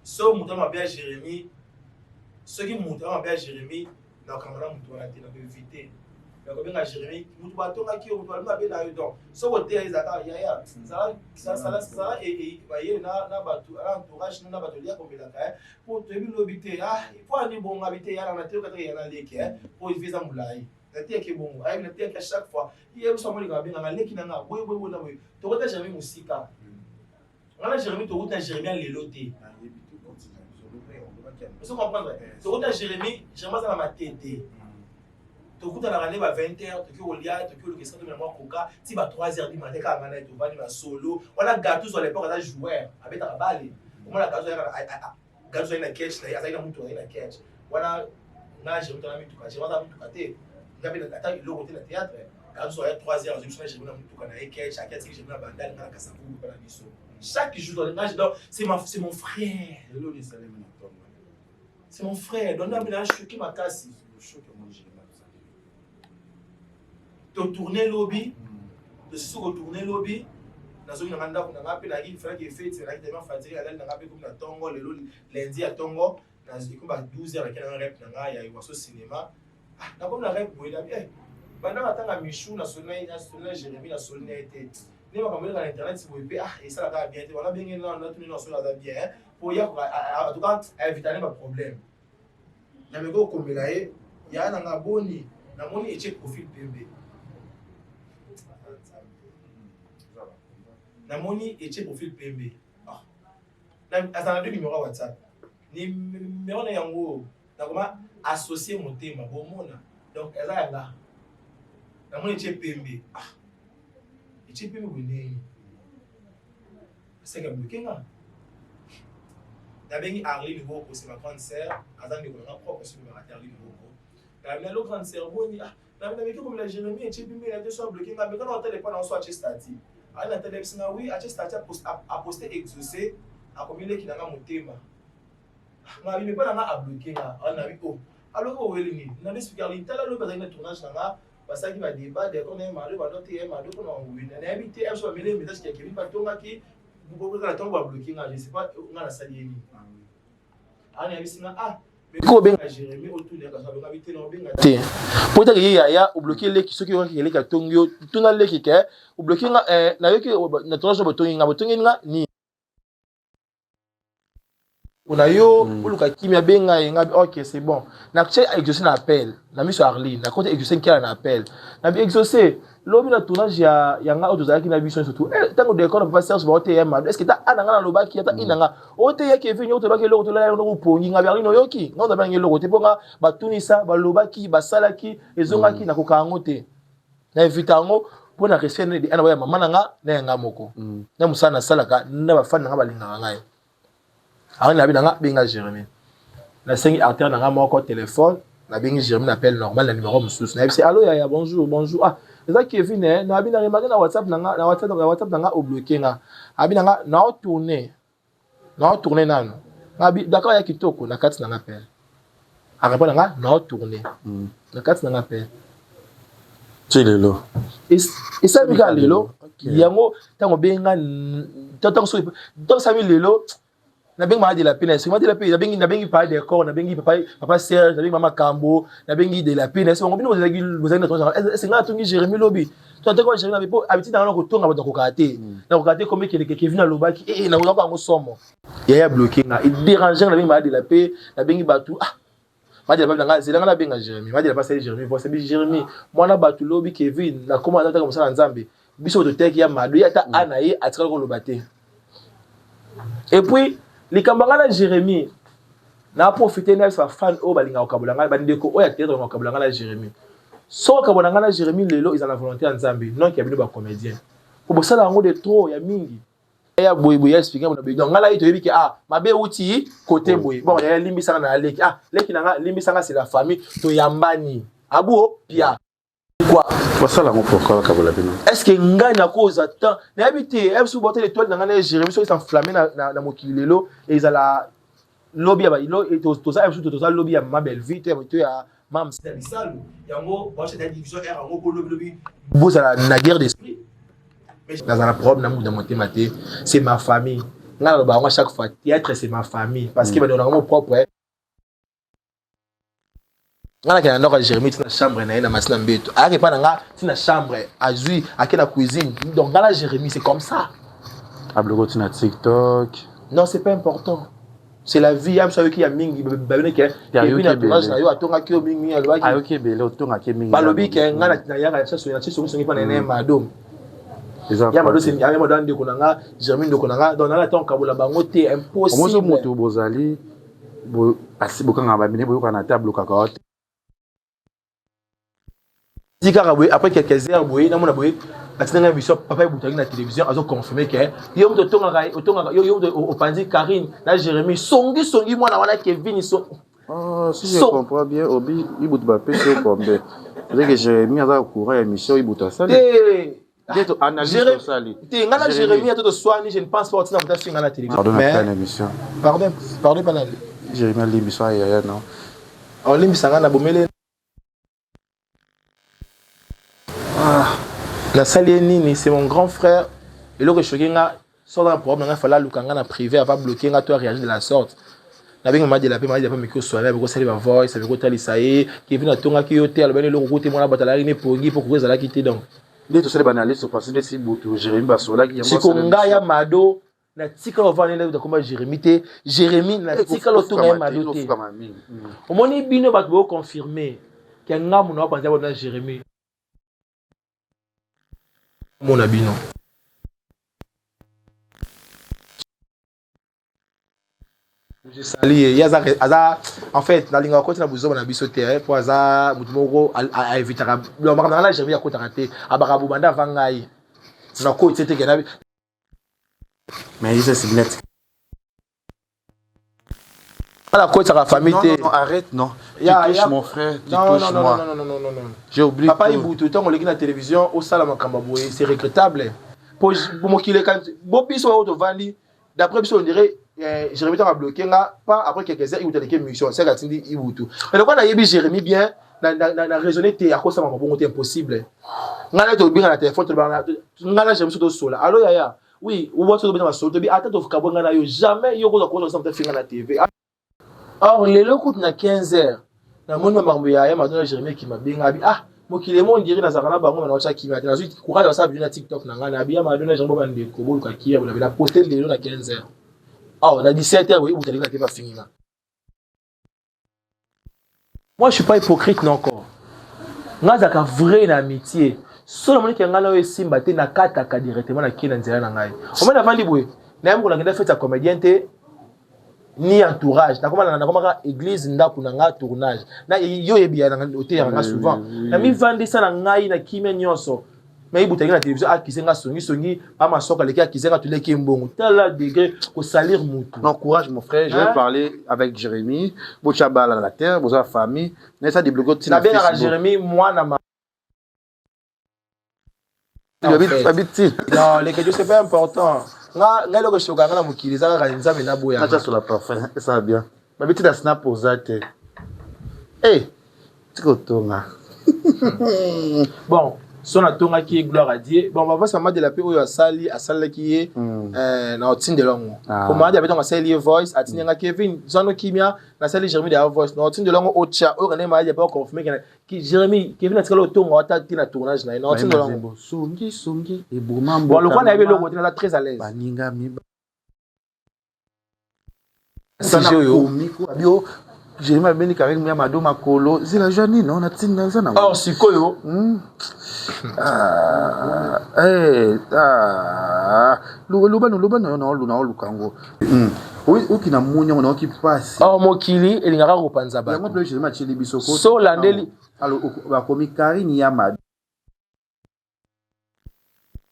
so muto ma bien Jérémy ceux qui muto ma bien Jérémy na kamera muto na tena éviter donc benga Jérémy muto ba tonga ki muto ba bien na donc so côté ezaka ya ça et voyez na batu entourage na batu lia comme la ka pour te bi lobité ah il faut aller bon habiter ya na te ka ya na leki pour visa mulai na te ke bon ai na te ka chaque fois il y a so mo li ka bien na leki na boy na boy to ko ta Jérémy musika ngala Jérémy to ko ta Jérémy le loté vous comprenez to ko ta Jérémy ça na ma tête tokuta na rane ba 20h toki olia toki le question de mémoire koka ti ba 3h du matin ka ngana to bani ba solo wala gato sur l'époque da joueur abeta ka bale omona gato na catch na ya mutu na catch wala na je mutana mituka je mata mituka te ngabe na kata iloko te na théâtre gato sur 3h je me suis na mituka na catch à catch je na bandal na kasabu pa na biso chaque jour dans le donc c'est mon frère c'est mon frère donc na bina choqué ma casse choqué mon Jérémy de tourner lobby, de se retourner lobby, dans une randa qu'on a appelé la guide, il fallait qu'il fait, c'est là qu'il était fatigué, elle a appelé comme la Tongo, le lundi à Tongo, dans une comme à 12h, avec un rep, il y a eu un cinéma. Ah, comme la rep, il a dit, pendant attendre à Michou, la sonnerie, Jérémy, la sonnerie était. Les gens qui ont internet, si vous voulez, ah, et ça va bien, on a bien, on a tenu dans ce là bien, pour y avoir, en tout cas, éviter les problèmes. Il y a un gars comme là, il y a un abonné, la monnaie est profil PMB. Namoni et profil PMB. Ah. Na deux numéros WhatsApp. Numéro na yango. Na comment associer mon thème bon mona. Donc eza nga. Namoni et PMB. Ah. Et PMB boni. C'est que bloqué nga. Na bengi Arlie Nouveau c'est ma grande sœur, azan de ko na propre sur ma Arlie Nouveau. Na le grande sœur boni ah. Na bengi comme la Jérémy et PMB il a deux soit bloqué nga mais quand on téléphone on soit stati. À la télévision, oui, à ce a posté exaucé, à communiquer qui n'a pas mon thème. Mais il n'est pas à bloquer, on a vu quoi. Alors, on va aller, on a expliqué à l'intérieur, le besoin de tournage, parce qu'il va débattre, qu'on est malheureux, on a noté, on a invité, on a mis les messages qui ont pas tombé, qui vous pouvez la tombe à bloquer, je ne sais pas, on a la salle. On a vu ah, Ko benga Jérémy autour de ça benga bité no benga té. Pour ta yaya ou bloquer les qui ceux qui ont les ka tongyo tout na les qui ke ou bloquer na yoki na tozo botongi nga ni. On a yo uluka kimia benga nga OK c'est bon. Na che exaucer na appel. Na miso Arline, na côté exaucer qui a un appel. Na bi exaucer lobi na tournage ya nga otozaki na biso surtout. Tango de corps papa Serge ba OTM. Est-ce que ta ananga na lobaki ta inanga. OTM qui vient otobaki loko tola no pongi nga Berlin yoki. Nga na bangi loko te ponga ba tunisa ba lobaki ba salaki ezongaki na kokango te. Na evitango pour na resene de ana ba mama nanga na nga moko. Na musana salaka na ba fan nga balinga ngai. Alors, na binanga benga Jérémy. Na sengi artère nanga moko téléphone, na bengi Jérémy appelle normal, le numéro msous. Na c'est allô yaya, bonjour, bonjour. Ah, ça Kevin na bina remarqué na WhatsApp nanga au bloqué nga. Abinanga na tourner. Na tourner nanu. Na bi d'accord ya kitoko na kati nanga appel. A répondre nanga na tourner. Na kati nanga appel. Tu lelo. Et ça bika lelo. Yango tango benga tango so donc ça mi lelo. Na bengi mama de la peine, c'est moi de la peine, na bengi pas d'accord, na bengi papa Serge, na bengi mama Kambo, na bengi de la peine, c'est on bino vous avez notre c'est là tongi Jérémy Lobi. Toi tu vois Jérémy pas habitude dans le tonga ba kokate. Na kokate comme Kevin na lobaki et na ko ngo somo. Ya bloqué na il dérangeant na bengi mama de la paix, na bengi batu ah. Ma de la paix c'est là na benga Jérémy, ma de la paix Jérémy, voici Jérémy. Moi na batu Lobi Kevin, na comment attendre comme ça na Nzambe. Biso de teki ya madu ya ta anaye atikala ko lobate. Et puis les camarades Jérémy n'a profité de sa fan au balinga au Kabulanga, bandeko au yatéro au Kabulanga Jérémy. So Kabulanga Jérémy lelo ils ont la volonté en Zambie, non qui a venu ba comédien. Pour ça là on de trop ya mingi. Ya boy expliquer mon bégon. Ngala ito yebi que ah mabe outi côté boy. Bon ya limbi sanga na leki. Ah leki nanga limbi sanga c'est la famille to yambani. Abuo pia. Quoi ça là mon pourquoi Kabulanga. Est-ce que ngani na cause attend na habité elle sous botter l'étoile dans Jérémy so ils s'enflammer na mokilelo et ils ala lobby ba ilo et to ça lobby ya ma belle vie to ya mam servisalu yango ba c'est division R yango ko lobby vous ala na guerre d'esprit mais dans un problème na monter maté c'est ma famille nga ba à chaque fois théâtre c'est ma famille parce que ba dans mon propre ngana kana ndoka Jérémy tina chambre na masina mbeto ari pa nga tina chambre azui akena cuisine donc ngana Jérémy c'est comme ça abloko tina TikTok non c'est pas important c'est la vie am sawe ki ya mingi babene ke na tournage na yo atonga ki o mingi alobaki ayoki bele otonga ke mingi balobi ke ngana tina yaka cha so ngi pa na madom ya mado c'est ya mado ndeko nanga Jérémy ndeko nanga donc na tonga kabula bango te impossible moto bozali bo asibokanga babine boyoka na table kaka après quelques heures boy na mona boy atina émission papa ebutaki na télévision azo confirmer que yo mto tonga yo au pandi Karine na Jérémy songi mwana wana Kevin so si je comprends bien obi ibut ba pêcher combien c'est que Jérémy a courant émission ibuta ça D'être analyse sur ça li ngana Jérémy a tout soigné je ne pense pas tina mta finga na télévision pardon pas na Jérémy a l'émission ya non on limbisanga na bomele la Salienini, c'est mon grand frère. Et le Rechogenga sort d'un problème, il fallait le privé, va bloquer, toi réagir de la sorte. La vie m'a dit la paix, m'a dit mais que soit là, parce que ça va voir, ça va côté l'Isaïe, qui vient à Tonga qui hôtel, ben le côté mon abatalari pour que ça la quitter donc. Il est tout seul banalisé sur parce que c'est beaucoup Jérémy Basola qui a c'est qu'on ya mado na tika lo vani là comme Jérémy na tika lo Tonga ya mado te. Au moni bino ba ko confirmer que ngamu na pas na Jérémy. Mon abino. Je salue yaza en fait la linga côté na buzo na biso terre pour aza mutumoko a éviter le marana la Jérémy a côté raté abarabu banda vangai na côté c'était que mais il c'est net la côté sa famille non arrête non tu touches mon frère tu touches moi non j'ai oublié papa il bout tout temps on l'a na télévision au salama kambaboué c'est regrettable pour mokile quand bobiso auto vandi d'après biso on dirait Jérémy a bloqué là pas après quelques heures il a été mission c'est gatindi il bout tout mais le quoi na yebi Jérémy bien na raisonner te à cause ça m'a bon impossible ngala to bien na téléphone to ngala Jérémy so to sola allo yaya oui ou voit to bien na so to bi attends to fukabonga na yo jamais yo ko ça finga na TV Or, les locaux na 15h. Na moni mambo ya madonna Jérémie qui m'a bien abi. Ah, mokile mo ndiri na zakana bango na ocha ki mati. Na suite courage ça bien na TikTok na ngana abi madonna Jérémie ba ndeko bo ka kia bo la poster les locaux na 15h. Ah, na 17h oui, vous allez la pas fini là. Moi je suis pas hypocrite non encore. Ngazaka vrai na amitié. Solo moni ke ngana o simba te na kataka directement na kina nzela na ngai. O mena vandi boye. Na yambo na ngenda feta comédien te ni entourage na koma église ndako na nga tournage na yo yebia na hotel ya nga souvent na mi vandi ça na ngai na kimia nyonso mais ibutangi na télévision akisenga songi pa masoka leki akisenga tuleki mbongo tala degré ko salir mutu. Non, courage mon frère, je vais parler avec Jérémie, Bochabala la terre, boza famille, mais ça débloquer tina fils. Na bien Jérémie moi na ma non, les que c'est pas important. Nga loko shoka ngana mukiliza ka nzambe na boya. Acha sur la parfum, ça va bien. Ma petite snap aux ate. Eh, tikotonga. Bon, son atonga qui est gloire à Dieu. Bon, on va voir ça de la paix oyo asali qui est na otinde longo. Comment dia betonga sali voice atinga Kevin, zono kimia na sali Jérémie de voice. Na otinde longo ocha o kana ma dia pas confirmer que Jérémie Kevin atikala otonga otati na tournage na otinde longo. Songi et boumambo. Bon, le coin na belo côté na très à l'aise. Baninga mi. C'est yo. Abio Jérémie abeni avec mi amado makolo. Zila jani non na tinga ça na. Or sikoyo. Luba no lukango. Oui, okina munyo na okipasi. Or mokili elingaka kopanza ba. Yango pleu Jérémie chili bisoko. So landeli. Alors ba komi Karine Yamado.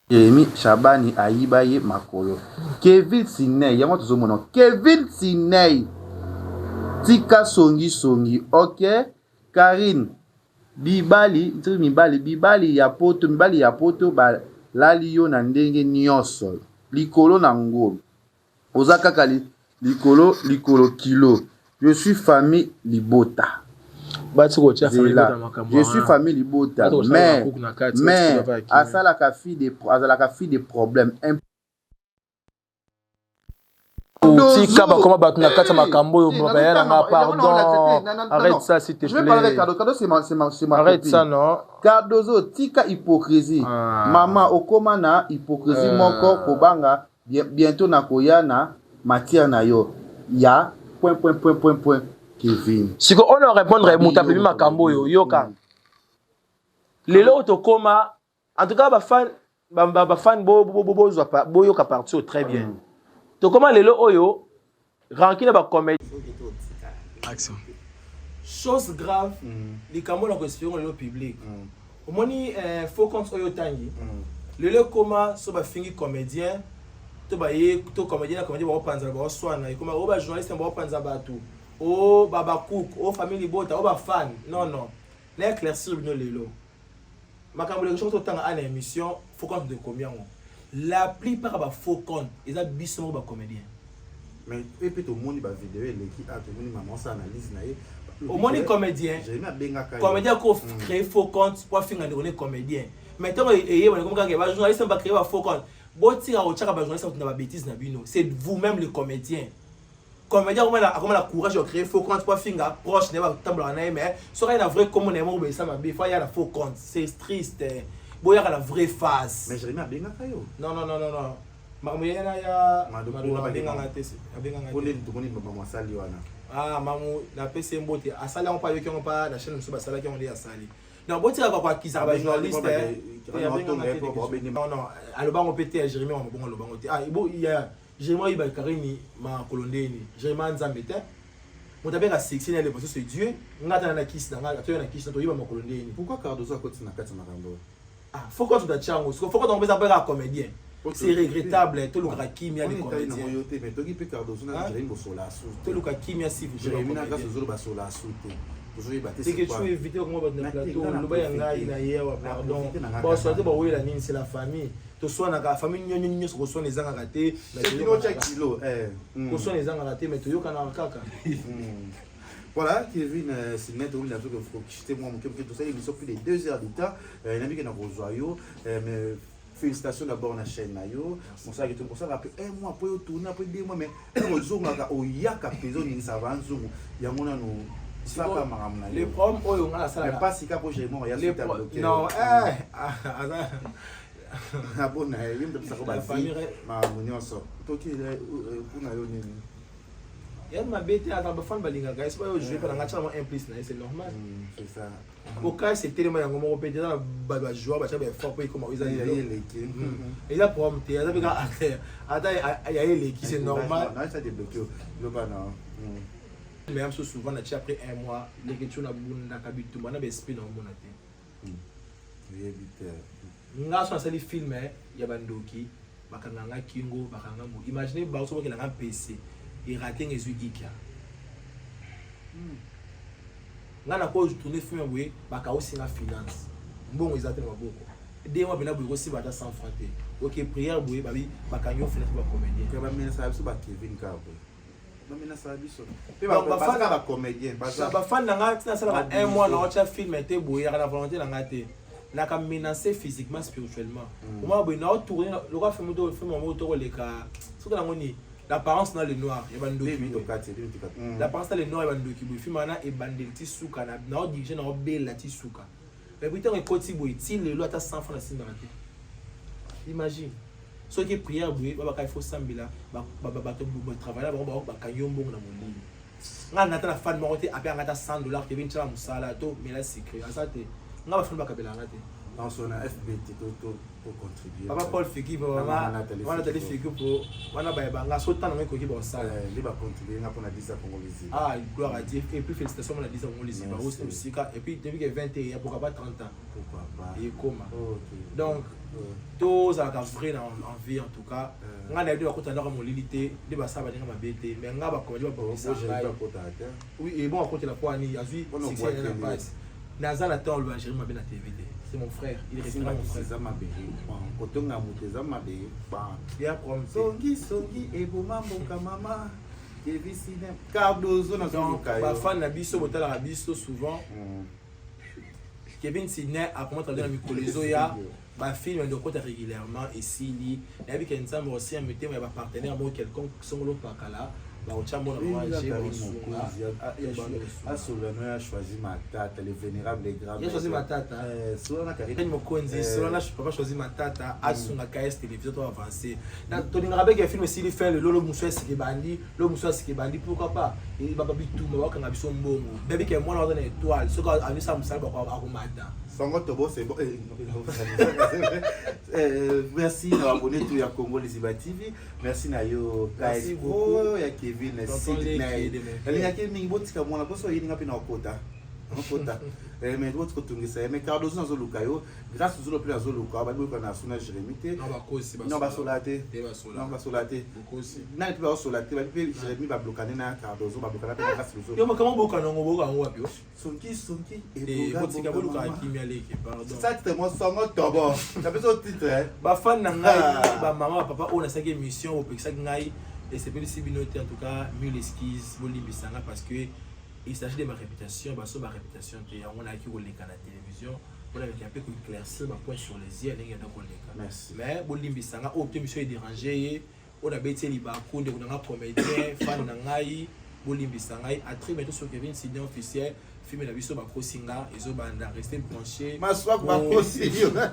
Jérémie Shabani Ayibaye makolo. Kevin Sinei, yango tozomona. Kevin Sinei. Tika songi, ok. Karine Bibali ya poto ba lali yo na ndenge nyonso. Likolo na ngolo. Ozaka kali likolo kilo. Je suis famille Libota. Je suis famille Libota. Mais asalaka fille des problèmes. Tika ba comment batuna kata makambo yo bayana nga pardon. Arrête ça s'il te plaît. Je vais parler avec Cardo, c'est ma arrête copine. ça non. Cardozo tika hypocrisie. Maman okoma na hypocrisie moko kobanga bientôt na koyana matière na yo. Ya point Kevin. Si on leur répondre muta pepi makambo yo yoka. Lelo to koma en tout cas ba fan bo yoka partir très bien. Donc comment les lots oyo ranki na ba comédie action chose grave les camo na question le public au moni faut contre oyo tangi le lot comment so ba fingi comédien to ba ye to comédien ba panza ba swana et comment o ba journaliste ba panza ba tout o baba cook o famille bota o ba fan non les éclaircir bino le lot makambo le chose tanga à l'émission faut compte de combien la plupart ba faux compte ils a bismo ba comédien mais peut au monde ba vidéo les qui a tout monde maman ça analyse na au monde comédien ko créer faux compte pour finir de comédien maintenant et comme quand ba journaliste ba créer ba faux compte botira o chaka ba journaliste na ba bêtise na bino c'est vous-même le comédien comment la courage de créer faux compte pour finir proche ne ba table na mais sera une vraie comme on aime ba ça ma bi faut y a la faux compte c'est triste. Boya la vraie face. Mais Jérémie a bien kayo. Non. Mamu yana ya Madou abenga ngatesi. Abenga ngatesi. Pole ntumoni maman sali wana. Ah mamu na PC mbote asali on pa yoki on pa na chaîne musuba sala ki on li asali. Donc botira kwa kiza ba journaliste. Non. Aloba on pété Jérémie on bon aloba on té. Ah ibo ya Jérémie iba Karine ma kolondeni. Jérémie nzambete. Motabeka sexy na parce que c'est Dieu. Ngata na kiss na ngata to na kiss to iba ma kolondeni. Pourquoi Cardozo a continué na kati makambo? Ah, faut qu'on te tchango, faut qu'on tombe ça un comédien. C'est regrettable, tout le Kimia les comédiens. Mais toi qui peux Cardozo na Jérémie bosola sou. Tout le Kimia si vous Jérémie na grâce aux basola sou. C'est que tu évites comment battre le plateau, le bayanga ina yewa pardon. Bon soit ba oui la nini c'est la famille. To soit na la famille nyonyo so soit les anga raté, mais kilo ko soit les anga raté mais to yoka na kaka. Voilà, Kevin, c'est net, on a tout moi, tout ça, il nous plus de 2 heures de temps. Il y a qui n'a pas mais félicitations d'abord na chaîne na yo mosala ki to mosala pe un mois après tourner après 2 mois mais ozonga ka oyaka peso ni ça va nzungu yango na no saka maram na yo les problèmes oyo nga sala mais pas si ka pour gérer ya les non abona yimbe psako ba famille maram nyonso toki kuna yo nini ya mabete ata ba fan balinga guys ba yo jouer pendant nga tchala implice na c'est normal c'est ça au cas c'est tellement yango moko pe déjà ba joueur ba tchala fort pe comme ils a leki et là problème te ata bika ata ya leki c'est normal non ça débloqué le bana mais même souvent na tchala après un mois les que tu na bunda kabitu bana be spin en monate nga so sali film ya bandoki bakanga kingo bakanga mo imaginez ba so bakela nga PC et raté les ugikia nga na ko tourner film boye baka aussi na finance mbongo ezate na maboko de moi bena boye aussi bata sans francs OK prière boye babi bakanyo finance ba comédien que ba mena sa biso ba Kevin Kabo ba mena sa biso pe ba fan ba comédien ba fan nga tina sala un mois na ocha film était boye na volonté na ngate na ka menacer physiquement spirituellement moi boye na tourner le roi film moto le ka soka na ngoni l'apparence dans le noir et bandoki l'apparence dans le noir et bandoki boy filmana et bandelti suka na na dirige na bella ti suka mais putain et koti boy ti le lo ata 100 francs na sinda te imagine ce qui prière boy ba ka il faut sambila ba to travailler ba kanyombo na molini nga na ta na fan mo te apia ngata $100 ke bin tla musala to mais là secret ça te nga ba fan ba kabela ngate dans son FBT pour contribuer papa Paul Fiki pour wana tali Fiki pour wana ba banga sautant na ko ki ba ça li ba contribuer na pour na 10 congolais ah gloire à Dieu et puis félicitations na 10 congolais ba aussi musika et puis depuis que 21 pourquoi pas 30 ans pourquoi pas et comment donc tous à vrai en vie en tout cas nga na deux ko tanda ko molilité de ba ça ba dinga mabete mais nga ba ko ba oui et bon à côté la poani azui c'est na passe nazala tol ba gérer mabé na TVD c'est mon frère il est mon frère ça mabé kotonga muteza mabé ba ya prom songi et bomambo ka mama Kevin Sinem Cardozo na donc ba fan na biso botala na biso souvent Kevin Sinem a comment dans microlezo ya ba film de côté régulièrement ici li na bi kenza mo aussi mettre ba partenaire mo quelconque songolo pakala ba ochamo na voyager Solano a choisi ma tata, le vénérable les grands. Il a choisi ma tata. Solano a carré. Solano je peux pas choisir ma tata. Asunga KS télévision to avancer. Na Tony Rabe qui film aussi il fait le lolo muso sikebandi, le muso sikebandi pourquoi pas. Il va pas bitou mais wakanga biso mbongo. Baby que moi na étoile, ce ka ami ça musala ba ko akomata. Songo tobo c'est bon. Merci d'avoir abonné tout ya Congo Liziba TV. Merci na yo KS Pro ya Kevin Sydney. Elle y a qui mingi botika mona poso yinga pina okota. Okota. Mais d'autres kotungisa mais Cardozo na zoluka yo grâce aux autres plus zoluka ba boka na suna Jérémie te. Non ba kosi ba. Non ba solate. Non ba solate. Kosi. Na tu ba solate ba pe Jérémie ba blokane na Cardozo ba blokana pe grâce aux autres. Yo comment boka no boka wapi yo? Sonki et botika boluka kimia leke pardon. Ça c'est mon songo tobo. Ça peut être titre. Ba fan na ngai ba maman papa on a cinq émissions au pexak ngai et c'est bien si binoté en tout cas mille esquisses bolimbisanga parce que il s'agit de ma réputation parce que ma réputation on a qui à la télévision on a un peu éclaircir ma point sur les yeux et merci mais bolimbisanga au émission est dérangé on a bêté liba kunde on a comédien fan na ngai bolimbisanga a très bientôt sur Kevin Sydney officiel film la biso ba kosinga ezo banda rester branché maswa ba kosinga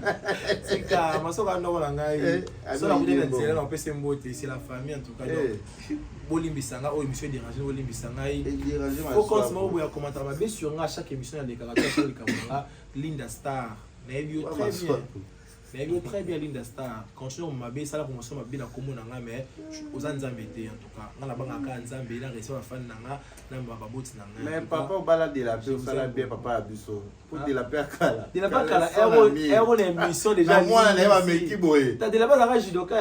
c'est car masoka ndo na ngai so la kudela nzela na pese mbote c'est la famille en tout cas donc bolimbisanga o émission dérangé bolimbisanga faut continuer boya commentaire ba sur nga chaque émission ya déclaration de Kamanga Linda Star na bio très bien mais il est très bien Linda Star continue on m'a bien ça la promotion m'a bien comme na nga mais aux nzambete en tout cas nga banga ka nzambe la recevoir fan na nga na ba boti na nga mais papa bala de la paix ça la bien papa abiso pour de la paix kala de la paix kala héros l'émission déjà moi na ba meki boye ta de la base la judoka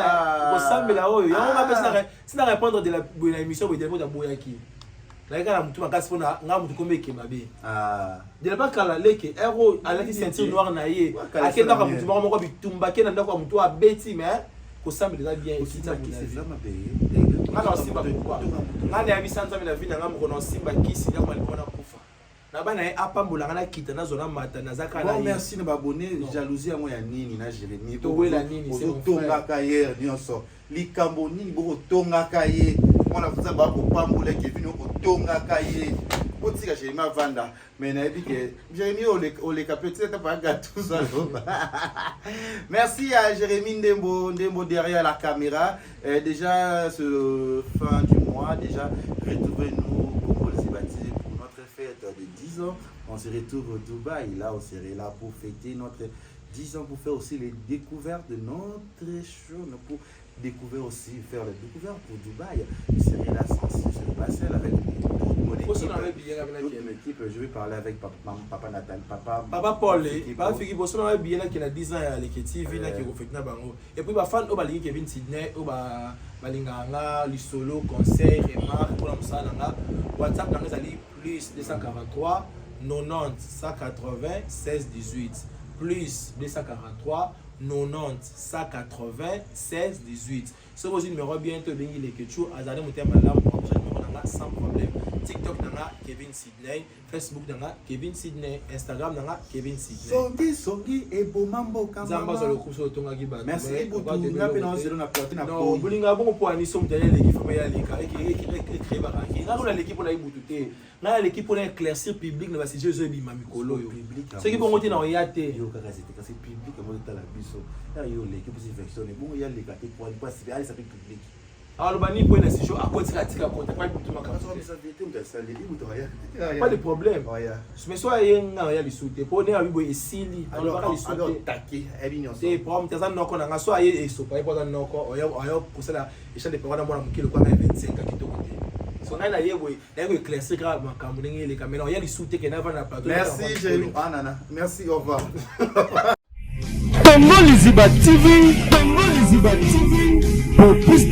au sambe là oyo on va pas ça répondre de la émission de la boyaki la gars mutu makasi pona nga mutu kombe ke mabe de la pas kala leke héros alaki ceinture noire na ye akenda ka mutu moko bitumba ke na ndako mutu a beti mais ko sambe déjà bien ici ça mabe nga na simba pourquoi nga na yami sanza na vie na nga moko na simba kisi ya mali pona kufa na bana e apambola na kita na zona mata na zaka na. Bon merci na abonné jalousie yango ya nini na Jérémy. To wela nini c'est mon frère. Tonga hier nyonso. Likambo nini boko tonga kaye. On a fait ba ko pambola Kevin ko tonga kaye. Otika Jérémy avanda. Mais na dit que Jérémy o le capete ta pas gâteau ça. Merci à Jérémy Ndembo derrière la caméra. Déjà ce fin du mois déjà retrouvez-nous Congo les baptisés pour notre fête de 10 ans. On se retrouve au Dubaï. Là, on serait là pour fêter notre 10 ans, pour faire aussi les découvertes de notre show, pour découvrir aussi, faire les découvertes pour Dubaï. Je serai là sans pas seul avec mon équipe. Je vais parler avec papa Nathan, papa Paul, papa Fiki, vous savez bien là qu'il a 10 ans à l'équipe, là qui refait na bango. Et puis, fan au Bali Kevin Sydney, au Balinganga, Lissolo, conseil, remarque, pour la WhatsApp, dans les alliés, plus 243 90 180 16 18 plus 243 90 180 16 18. Ce que vous numéro bientôt bien les ketchou azale monter madame sans problème. TikTok nanga Kevin Sydney, Facebook nanga Kevin Sydney, Instagram nanga Kevin Sydney. Songi et bomambo kamba. Zamba zo lokuso tonga giba. Merci beaucoup. Na pena zero na plate na po. Bulinga bongo po ani som derrière l'équipe pa ya leka écrit ba ki. Na la l'équipe na ibutute. Na l'équipe pour éclaircir public na ba si je bi mamikolo yo. Ce qui bongo ti na oyate. Yo kaka c'est public mo ta la biso. Yo l'équipe si versionné. Bon ya leka te pour pas si aller ça fait public. Alors, le point de séjour à côté de la tika, pas de problème. Mais soit il y a un soutien. Pour nous, il y a un sili. Alors, taqué. Et pour nous, nous avons soit il y a un soutien. Pour nous, il y a un échange de paroles dans le cas 25 ans. Merci, Jérémy. Merci, au revoir. Congo Liziba TV. Pour plus